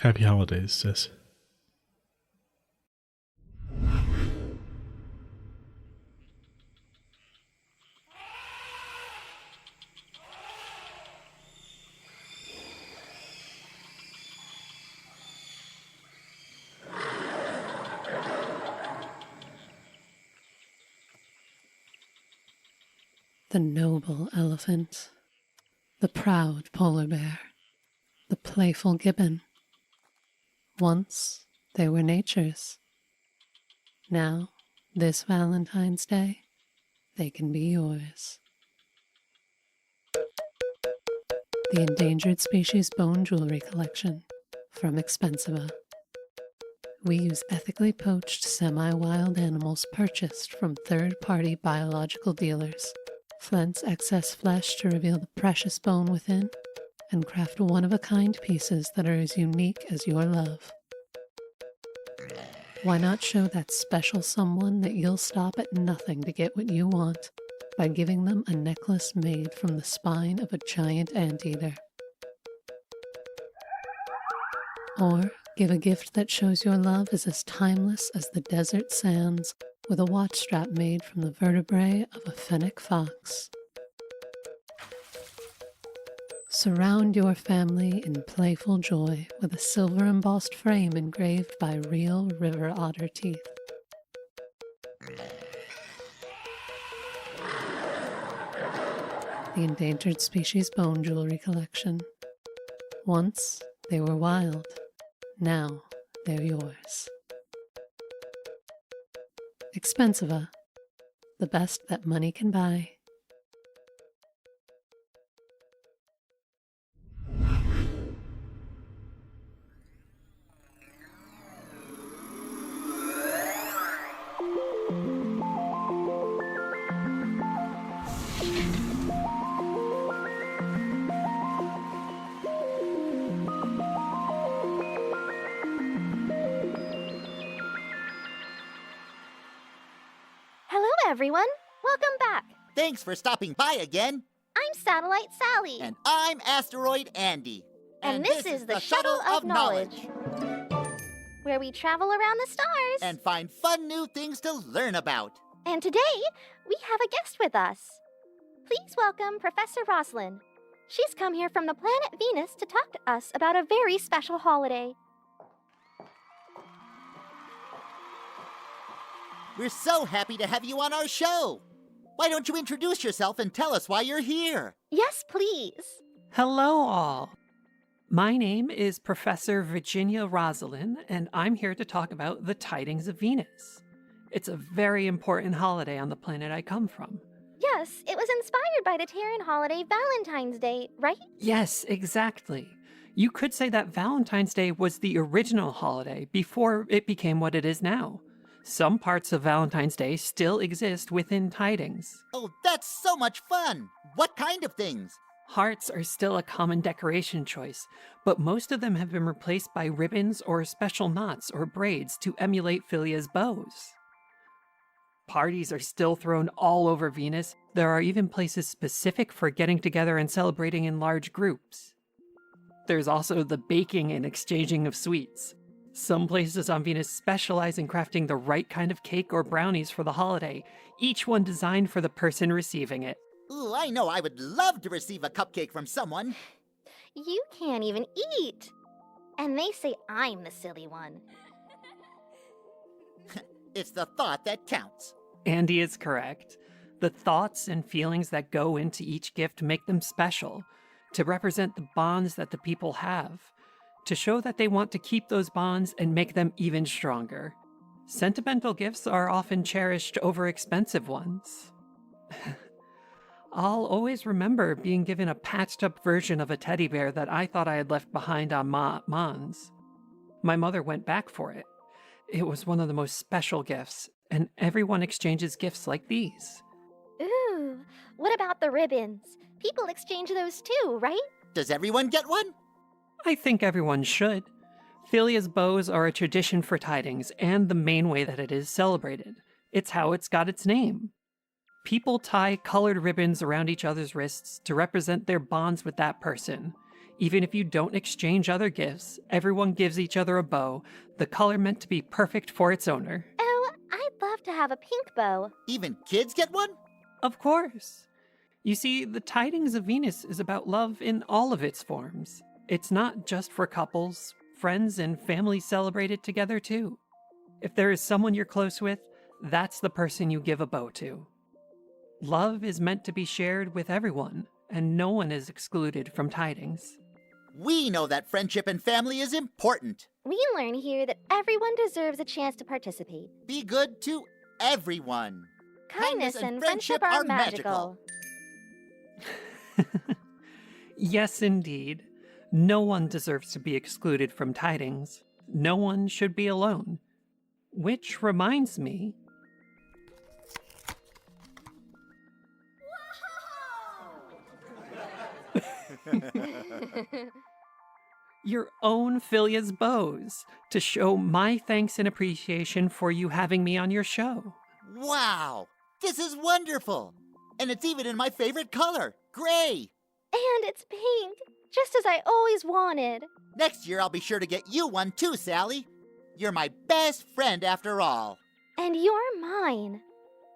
Happy holidays, sis. The noble elephant, the proud polar bear, the playful gibbon. Once They were nature's. Now, this Valentine's Day, they can be yours. The Endangered Species Bone Jewelry Collection from Expensiva. We use ethically poached semi-wild animals purchased from third-party biological dealers, flint excess flesh to reveal the precious bone within, and craft one-of-a-kind pieces that are as unique as your love. Why not show that special someone that you'll stop at nothing to get what you want by giving them a necklace made from the spine of a giant anteater? Or give a gift that shows your love is as timeless as the desert sands with a watch strap made from the vertebrae of a fennec fox. Surround your family in playful joy with a silver embossed frame engraved by real river otter teeth. The Endangered Species Bone Jewelry Collection. Once they were wild, now they're yours. Expensiva, the best that money can buy. Everyone, welcome back. Thanks for stopping by again. I'm Satellite Sally. And I'm Asteroid Andy. And this is the Shuttle of Knowledge, where we travel around the stars and find fun new things to learn about. And today, we have a guest with us. Please welcome Professor Roseline. She's come here from the planet Venus to talk to us about a very special holiday. We're so happy to have you on our show. Why don't you introduce yourself and tell us why you're here? Yes, please. Hello, all. My name is Professor Virginia Roseline, and I'm here to talk about the Tidings of Venus. It's a very important holiday on the planet I come from. Yes, it was inspired by the Terran holiday Valentine's Day, right? Yes, exactly. You could say that Valentine's Day was the original holiday before it became what it is now. Some parts of Valentine's Day still exist within Tidings. Oh, that's so much fun! What kind of things? Hearts are still a common decoration choice, but most of them have been replaced by ribbons or special knots or braids to emulate Philia's bows. Parties are still thrown all over Venus. There are even places specific for getting together and celebrating in large groups. There's also the baking and exchanging of sweets. Some places on Venus specialize in crafting the right kind of cake or brownies for the holiday, each one designed for the person receiving it. Ooh, I know I would love to receive a cupcake from someone. You can't even eat. And they say I'm the silly one. It's the thought that counts. Andy is correct. The thoughts and feelings that go into each gift make them special, to represent the bonds that the people have, to show that they want to keep those bonds and make them even stronger. Sentimental gifts are often cherished over expensive ones. I'll always remember being given a patched-up version of a teddy bear that I thought I had left behind on Mons. My mother went back for it. It was one of the most special gifts, and everyone exchanges gifts like these. Ooh, what about the ribbons? People exchange those too, right? Does everyone get one? I think everyone should. Philia's bows are a tradition for Tidings and the main way that it is celebrated. It's how it's got its name. People tie colored ribbons around each other's wrists to represent their bonds with that person. Even if you don't exchange other gifts, everyone gives each other a bow, the color meant to be perfect for its owner. Oh, I'd love to have a pink bow. Even kids get one? Of course. You see, the Tidings of Venus is about love in all of its forms. It's not just for couples. Friends and family celebrate it together too. If there is someone you're close with, that's the person you give a bow to. Love is meant to be shared with everyone, and no one is excluded from Tidings. We know that friendship and family is important. We learn here that everyone deserves a chance to participate. Be good to everyone. Kindness and friendship are magical. Yes, indeed. No one deserves to be excluded from tidings. No one should be alone. Which reminds me... Your own Philia's bows, to show my thanks and appreciation for you having me on your show. Wow! This is wonderful! And it's even in my favorite color, gray! And it's pink, just as I always wanted. Next year I'll be sure to get you one too, Sally. You're my best friend after all. And you're mine.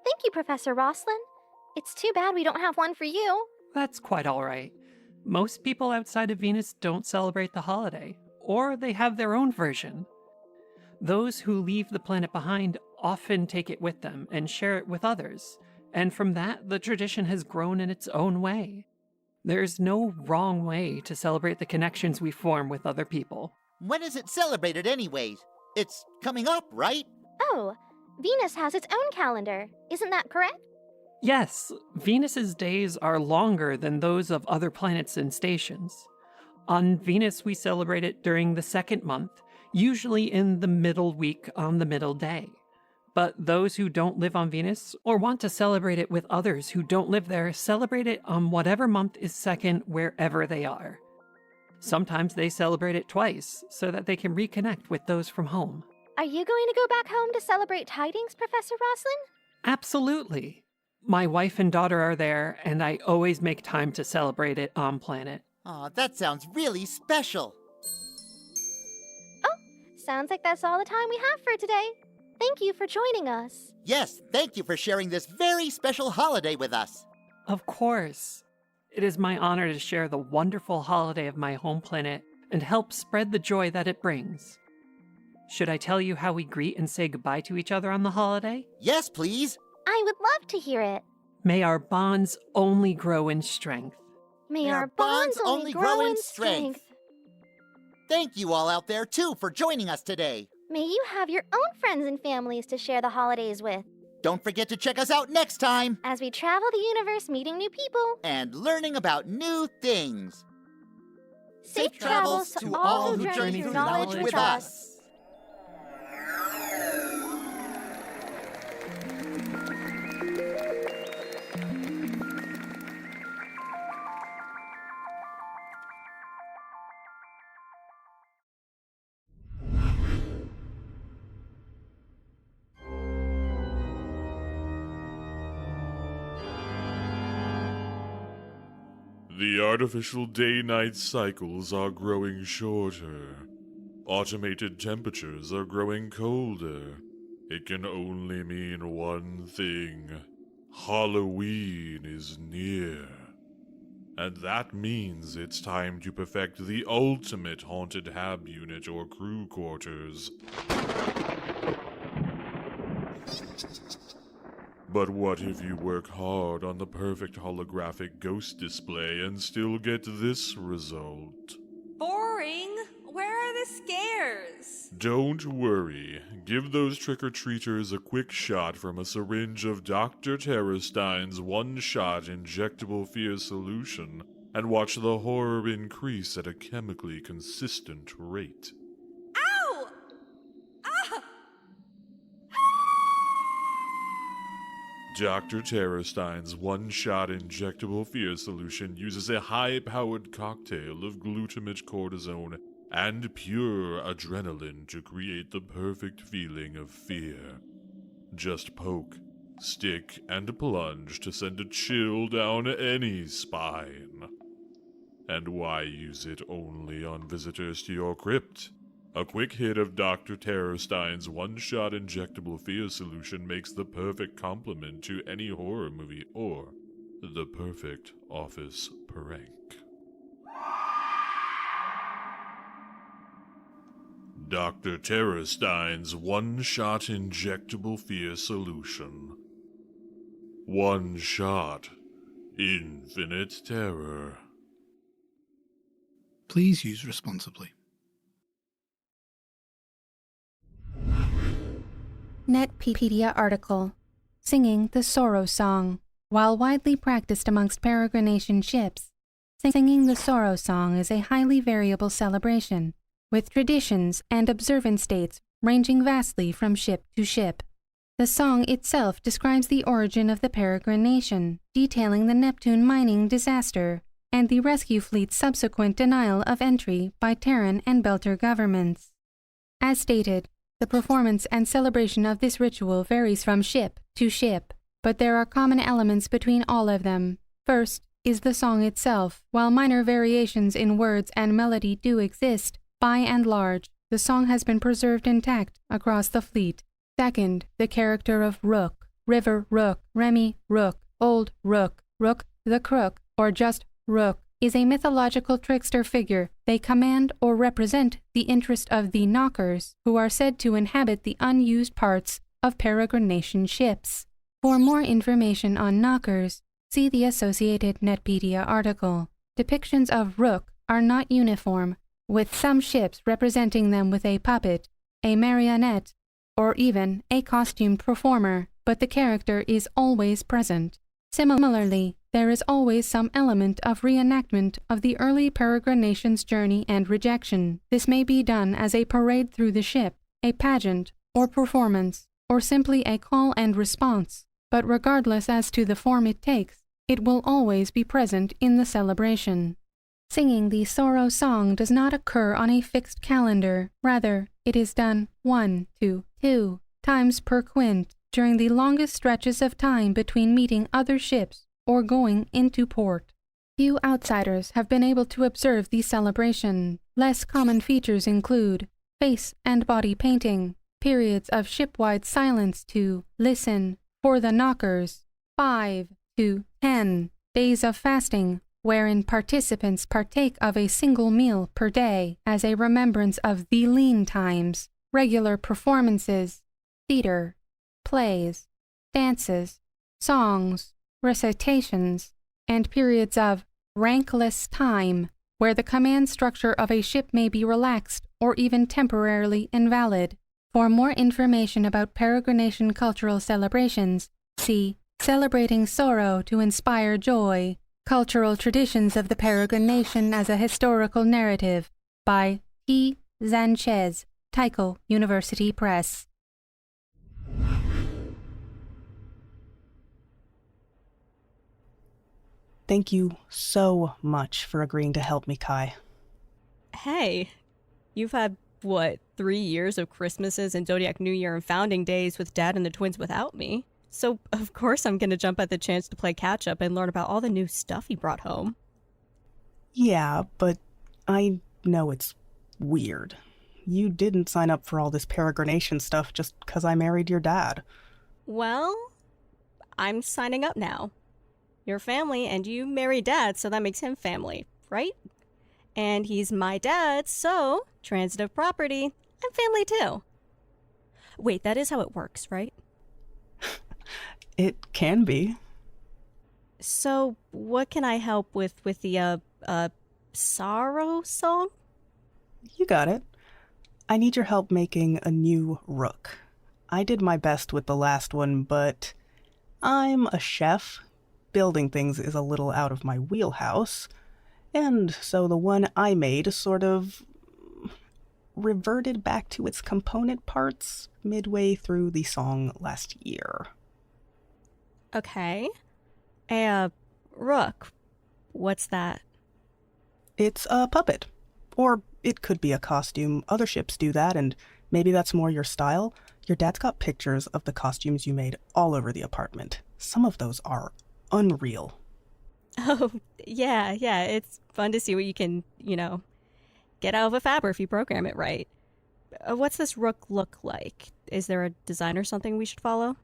Thank you, Professor Roslin. It's too bad we don't have one for you. That's quite all right. Most people outside of Venus don't celebrate the holiday, or they have their own version. Those who leave the planet behind often take it with them and share it with others, and from that, the tradition has grown in its own way. There's no wrong way to celebrate the connections we form with other people. When is it celebrated anyways? It's coming up, right? Oh, Venus has its own calendar. Isn't that correct? Yes, Venus's days are longer than those of other planets and stations. On Venus, we celebrate it during the second month, usually in the middle week on the middle day. But those who don't live on Venus or want to celebrate it with others who don't live there celebrate it on whatever month is second wherever they are. Sometimes they celebrate it twice so that they can reconnect with those from home. Are you going to go back home to celebrate tidings, Professor Roslin? Absolutely. My wife and daughter are there, and I always make time to celebrate it on planet. Aw, that sounds really special. Oh, sounds like that's all the time we have for today. Thank you for joining us. Yes, thank you for sharing this very special holiday with us. Of course. It is my honor to share the wonderful holiday of my home planet and help spread the joy that it brings. Should I tell you how we greet and say goodbye to each other on the holiday? Yes, please. I would love to hear it. May our bonds only grow in strength. May our bonds only grow in strength. Thank you all out there, too, for joining us today. May you have your own friends and families to share the holidays with. Don't forget to check us out next time as we travel the universe meeting new people and learning about new things. Safe travels to all who journey through knowledge with us. The artificial day-night cycles are growing shorter. Automated temperatures are growing colder. It can only mean one thing. Halloween is near. And that means it's time to perfect the ultimate haunted hab unit or crew quarters. But what if you work hard on the perfect holographic ghost display and still get this result? Boring. Where are the scares? Don't worry. Give those trick-or-treaters a quick shot from a syringe of Dr. Terrorstein's OneShot Injectable Fear Solution and watch the horror increase at a chemically consistent rate. Ow! Ah! Dr. Terrorstein's OneShot Injectable Fear Solution uses a high-powered cocktail of glutamate cortisone and pure adrenaline to create the perfect feeling of fear. Just poke, stick, and plunge to send a chill down any spine. And why use it only on visitors to your crypt? A quick hit of Dr. Terrorstein's OneShot Injectable Fear Solution makes the perfect complement to any horror movie or the perfect office prank. Dr. Terrorstein's OneShot Injectable Fear Solution. One shot. Infinite terror. Please use responsibly. Netpedia article. Singing the Sorrow Song. While widely practiced amongst peregrination ships, singing the Sorrow Song is a highly variable celebration, with traditions and observance dates ranging vastly from ship to ship. The song itself describes the origin of the peregrination, detailing the Neptune mining disaster and the rescue fleet's subsequent denial of entry by Terran and Belter governments. As stated, the performance and celebration of this ritual varies from ship to ship, but there are common elements between all of them. First is the song itself. While minor variations in words and melody do exist, by and large, the song has been preserved intact across the fleet. Second, the character of Rook, River Rook, Remy Rook, Old Rook, Rook the Crook, or just Rook, is a mythological trickster figure. They command or represent the interest of the Knockers, who are said to inhabit the unused parts of peregrination ships. For more information on Knockers, see the associated Netpedia article. Depictions of Rook are not uniform, with some ships representing them with a puppet, a marionette, or even a costumed performer, but the character is always present. Similarly, there is always some element of reenactment of the early peregrination's journey and rejection. This may be done as a parade through the ship, a pageant, or performance, or simply a call and response. But regardless as to the form it takes, it will always be present in the celebration. Singing the Sorrow Song does not occur on a fixed calendar. Rather, it is done 1 to 2 times per quint during the longest stretches of time between meeting other ships or going into port. Few outsiders have been able to observe the celebration. Less common features include face and body painting, periods of ship-wide silence to listen for the Knockers, 5 to 10 days of fasting, wherein participants partake of a single meal per day as a remembrance of the lean times, regular performances, theater, plays, dances, songs, recitations, and periods of rankless time, where the command structure of a ship may be relaxed or even temporarily invalid. For more information about peregrination cultural celebrations, see Celebrating Sorrow to Inspire Joy, Cultural Traditions of the Peregrination as a Historical Narrative by T. Sanchez, Tycho University Press. Thank you so much for agreeing to help me, Kai. Hey, you've had, 3 years of Christmases and Zodiac New Year and Founding Days with Dad and the twins without me. So, of course I'm gonna jump at the chance to play catch-up and learn about all the new stuff he brought home. Yeah, but I know it's weird. You didn't sign up for all this peregrination stuff just because I married your dad. Well, I'm signing up now. You're family, and you married Dad, so that makes him family, right? And he's my dad, so transitive property, I'm family too. Wait, that is how it works, right? It can be. So, what can I help with the, Sorrow Song? You got it. I need your help making a new Rook. I did my best with the last one, but I'm a chef. Building things is a little out of my wheelhouse, and so the one I made sort of reverted back to its component parts midway through the song last year. Okay. Rook, what's that? It's a puppet. Or it could be a costume. Other ships do that, and maybe that's more your style. Your dad's got pictures of the costumes you made all over the apartment. Some of those are unreal. Oh, yeah, it's fun to see what you can, get out of a fabric if you program it right. What's this Rook look like? Is there a design or something we should follow?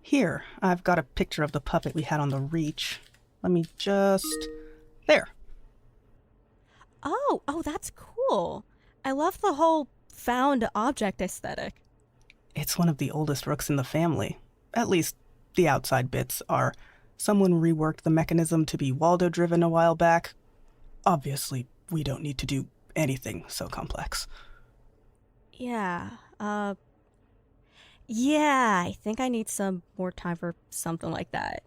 Here, I've got a picture of the puppet we had on the Reach. Let me just... There. Oh, that's cool. I love the whole found object aesthetic. It's one of the oldest Rooks in the family. At least, the outside bits are. Someone reworked the mechanism to be Waldo-driven a while back. Obviously, we don't need to do anything so complex. Yeah, I think I need some more time for something like that.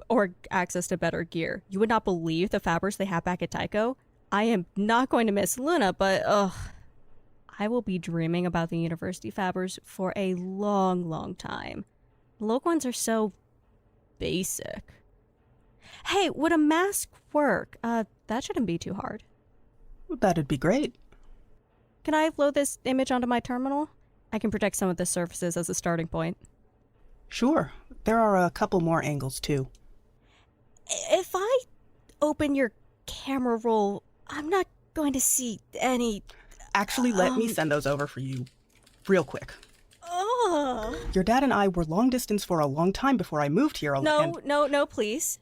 Or access to better gear. You would not believe the fabrics they have back at Tycho. I am not going to miss Luna, but I will be dreaming about the university fabrics for a long, long time. The local ones are so basic. Hey, would a mask work? That shouldn't be too hard. That'd be great. Can I load this image onto my terminal? I can protect some of the surfaces as a starting point. Sure. There are a couple more angles, too. If I open your camera roll, I'm not going to see any... Actually, let me send those over for you real quick. Oh. Your dad and I were long distance for a long time before I moved here. No, please.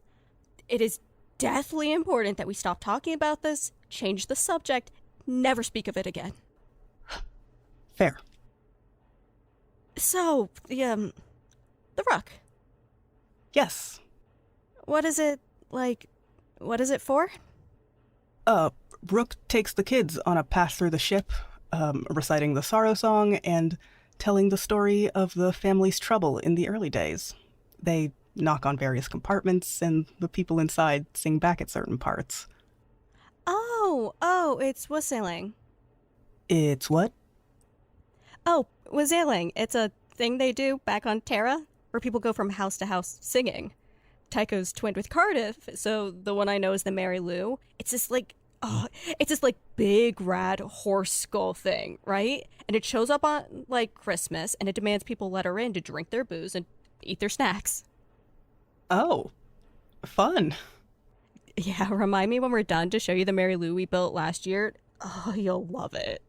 It is deathly important that we stop talking about this, change the subject, never speak of it again. Fair. So, the Rook. Yes. What is it for? Rook takes the kids on a pass through the ship, reciting the Sorrow Song and telling the story of the family's trouble in the early days. They knock on various compartments, and the people inside sing back at certain parts. Oh, it's wassailing. It's what? Oh, wassailing. It's a thing they do back on Terra, where people go from house to house singing. Tycho's twinned with Cardiff, so the one I know is the Mary Lou. It's this big rad horse skull thing, right? And it shows up on Christmas, and it demands people let her in to drink their booze and eat their snacks. Oh, fun. Yeah, remind me when we're done to show you the Mary Lou we built last year. Oh, you'll love it.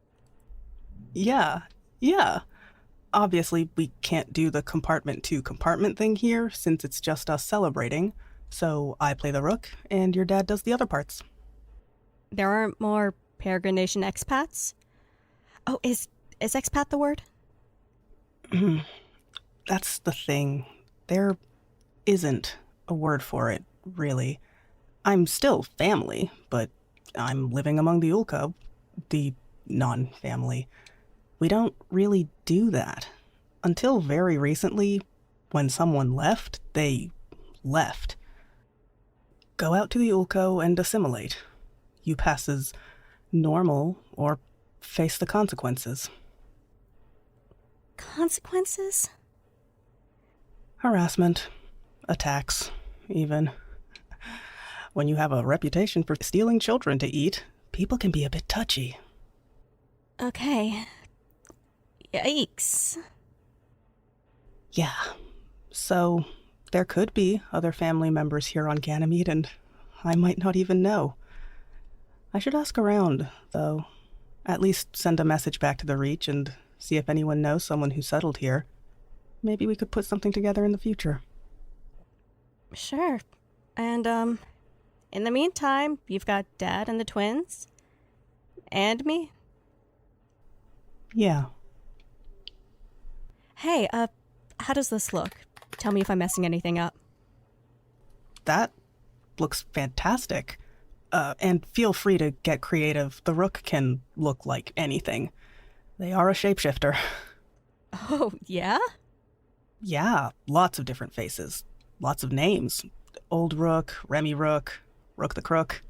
Yeah. Obviously, we can't do the compartment-to-compartment thing here, since it's just us celebrating. So I play the Rook, and your dad does the other parts. There aren't more Peregrination expats? Oh, is expat the word? That's the thing. There isn't a word for it, really. I'm still family, but I'm living among the Ulka, the non-family. We don't really do that. Until very recently, when someone left, they left. Go out to the Ulko and assimilate. You pass as normal or face the consequences. Consequences? Harassment. Attacks, even. When you have a reputation for stealing children to eat, people can be a bit touchy. Okay. Yikes. Yeah. So, there could be other family members here on Ganymede, and I might not even know. I should ask around, though. At least send a message back to the Reach and see if anyone knows someone who settled here. Maybe we could put something together in the future. Sure. And, in the meantime, you've got Dad and the twins. And me. Yeah. Hey, how does this look? Tell me if I'm messing anything up. That looks fantastic. And feel free to get creative. The Rook can look like anything. They are a shapeshifter. Oh, yeah? Yeah, lots of different faces. Lots of names. Old Rook, Remy Rook, Rook the Crook.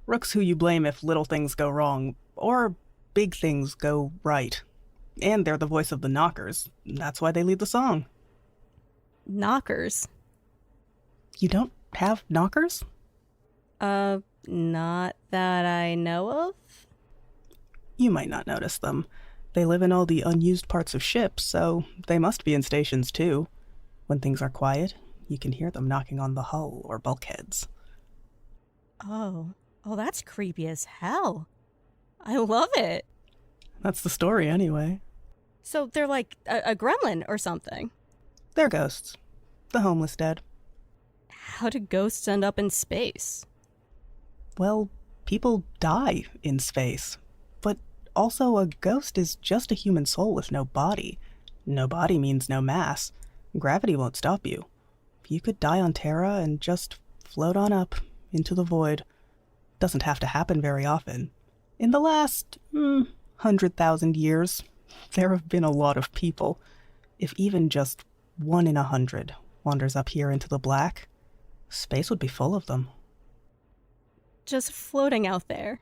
Rooks who you blame if little things go wrong, or big things go right. And they're the voice of the Knockers. That's why they lead the song. Knockers? You don't have Knockers? Not that I know of. You might not notice them. They live in all the unused parts of ships, so they must be in stations too. When things are quiet, you can hear them knocking on the hull or bulkheads. Oh, that's creepy as hell. I love it. That's the story anyway. So they're like a gremlin or something. They're ghosts. The homeless dead. How do ghosts end up in space? Well, people die in space. But also a ghost is just a human soul with no body. No body means no mass. Gravity won't stop you. You could die on Terra and just float on up into the void. Doesn't have to happen very often. In the last 100,000 years, there have been a lot of people. If even just 1 in 100 wanders up here into the black, space would be full of them. Just floating out there.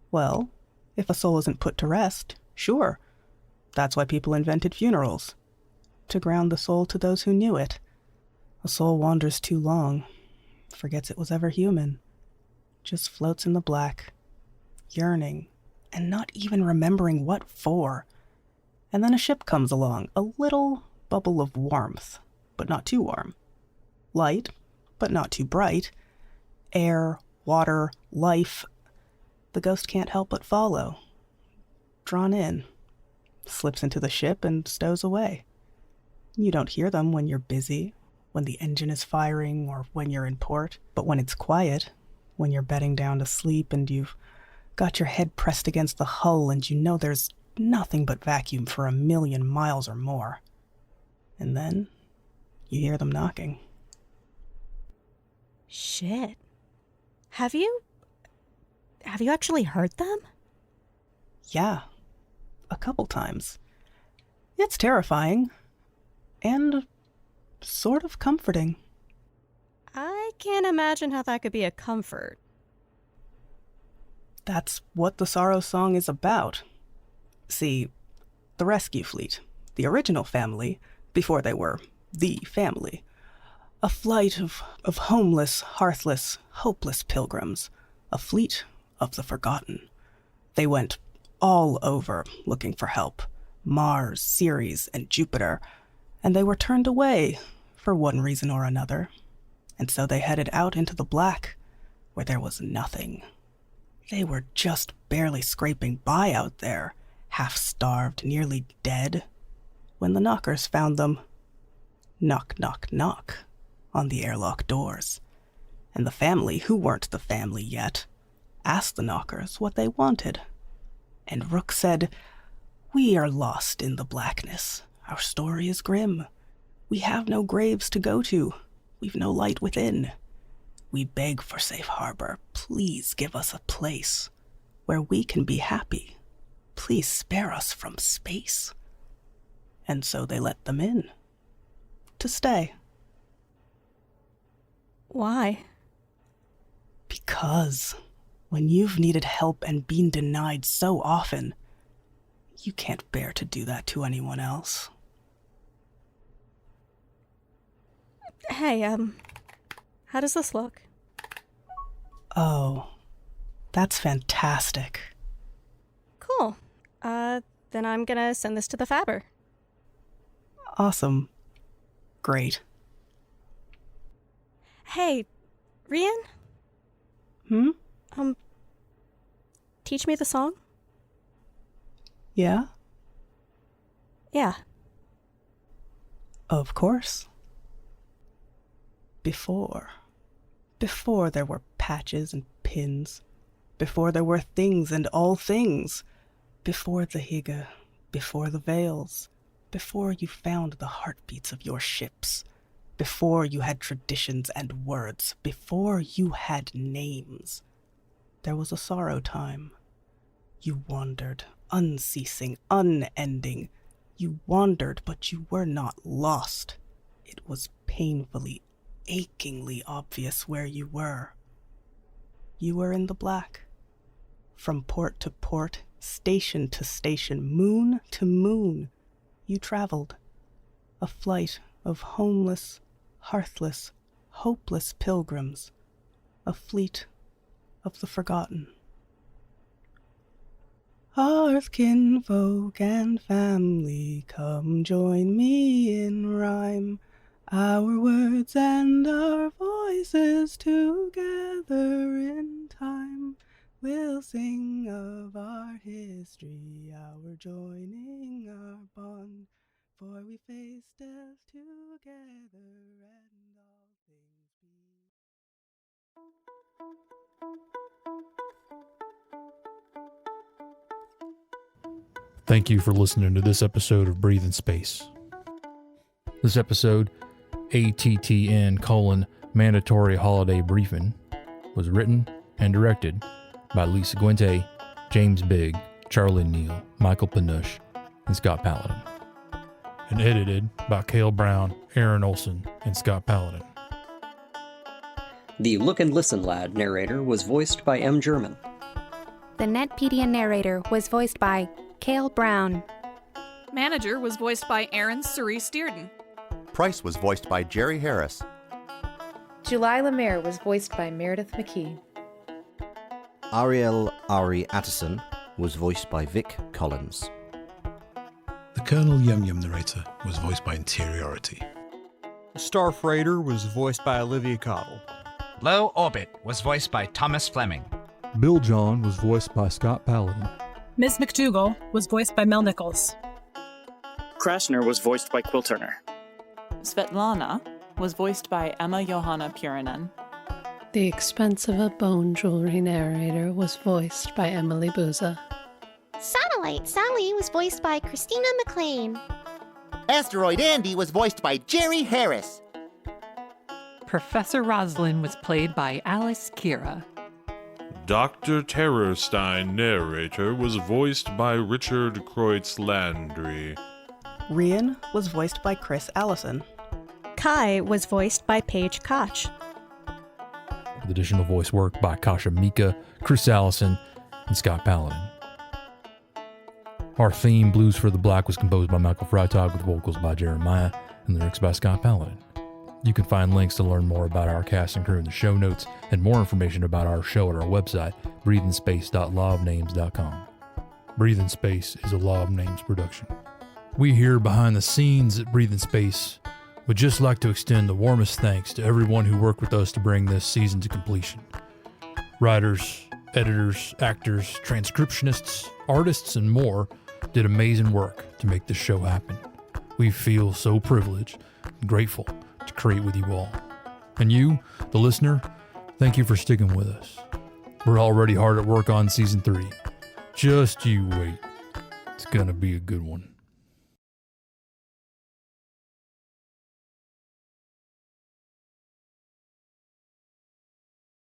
Well, if a soul isn't put to rest, sure. That's why people invented funerals. To ground the soul to those who knew it. A soul wanders too long, forgets it was ever human, just floats in the black, yearning, and not even remembering what for. And then a ship comes along, a little bubble of warmth, but not too warm. Light, but not too bright. Air, water, life. The ghost can't help but follow. Drawn in. Slips into the ship and stows away. You don't hear them when you're busy, when the engine is firing, or when you're in port. But when it's quiet, when you're bedding down to sleep and you've got your head pressed against the hull and you know there's nothing but vacuum for 1,000,000 miles or more. And then you hear them knocking. Shit. Have you actually heard them? Yeah. A couple times. It's terrifying. And sort of comforting. I can't imagine how that could be a comfort. That's what the Sorrow Song is about. See, the rescue fleet, the original family, before they were the family, a flight of homeless, hearthless, hopeless pilgrims, a fleet of the forgotten. They went all over looking for help, Mars, Ceres, and Jupiter, and they were turned away for one reason or another. And so they headed out into the black, where there was nothing. They were just barely scraping by out there, half-starved, nearly dead, when the knockers found them. Knock, knock, knock on the airlock doors. And the family, who weren't the family yet, asked the knockers what they wanted. And Rook said, "We are lost in the blackness. Our story is grim. We have no graves to go to. We've no light within. We beg for safe harbor. Please give us a place where we can be happy. Please spare us from space." And so they let them in. To stay. Why? Because when you've needed help and been denied so often, you can't bear to do that to anyone else. Hey, how does this look? Oh, that's fantastic. Cool. Then I'm gonna send this to the Faber. Awesome. Great. Hey, Rian? Teach me the song? Yeah? Yeah. Of course. Before there were patches and pins, before there were things and all things, before the Higa, before the veils, before you found the heartbeats of your ships, before you had traditions and words, before you had names, there was a sorrow time. You wandered, unceasing, unending. You wandered, but you were not lost. It was painfully, achingly obvious where you were. You were in the black. From port to port, station to station, moon to moon, you traveled. A flight of homeless, hearthless, hopeless pilgrims. A fleet of the forgotten. Hearth, kinfolk, and family, come join me in rhyme. Our words and our voices together in time. We'll sing of our history, our joining, our bond. For we face death together and all things be. Thank you for listening to this episode of Breathe in Space. This episode, ATTN: Mandatory Holiday Briefing, was written and directed by Lisa Guente, James Bigg, Charlie Neal, Michael Panush, and Scott Paladin. And edited by Kale Brown, Eryn Olsen, and Scott Paladin. The Look and Listen Lad narrator was voiced by M. German. The Netpedia narrator was voiced by Kale Brown. Manager was voiced by Cerise Dearden. Price was voiced by Jerry Harris. July Lamarr was voiced by Meredith McKee. Ariel Attison was voiced by Vic Collins. The Colonel Yum Yum narrator was voiced by Interiority. Starfreighter was voiced by Olivia Cottle. Low Orbit was voiced by Thomas Flemming. Bill John was voiced by Scott Paladin. Ms. McDougal was voiced by Mel Nichols. Krasner was voiced by Quill Turner. Svetlana was voiced by Emma Johanna Purinen. The Expense of a Bone Jewelry narrator was voiced by Emily Booza. Satellite Sally was voiced by Christina McClaine. Asteroid Andy was voiced by Jerry Harris. Professor Roseline was played by Alice Kyra. Dr. Terrorstein narrator was voiced by Richard Kreutz Landry. Rian was voiced by Chris Allison. Kai was voiced by Paige Koch. With additional voice work by Kasha Mika, Chris Allison, and Scott Paladin. Our theme, Blues for the Black, was composed by Michael Freitag with vocals by Jeremiah and lyrics by Scott Paladin. You can find links to learn more about our cast and crew in the show notes and more information about our show at our website, breatheinspace.lawofnames.com. Breathe in Space is a Law of Names production. We here behind the scenes at Breathe in Space would just like to extend the warmest thanks to everyone who worked with us to bring this season to completion. Writers, editors, actors, transcriptionists, artists, and more did amazing work to make this show happen. We feel so privileged and grateful to create with you all. And you, the listener, thank you for sticking with us. We're already hard at work on Season 3. Just you wait. It's gonna be a good one.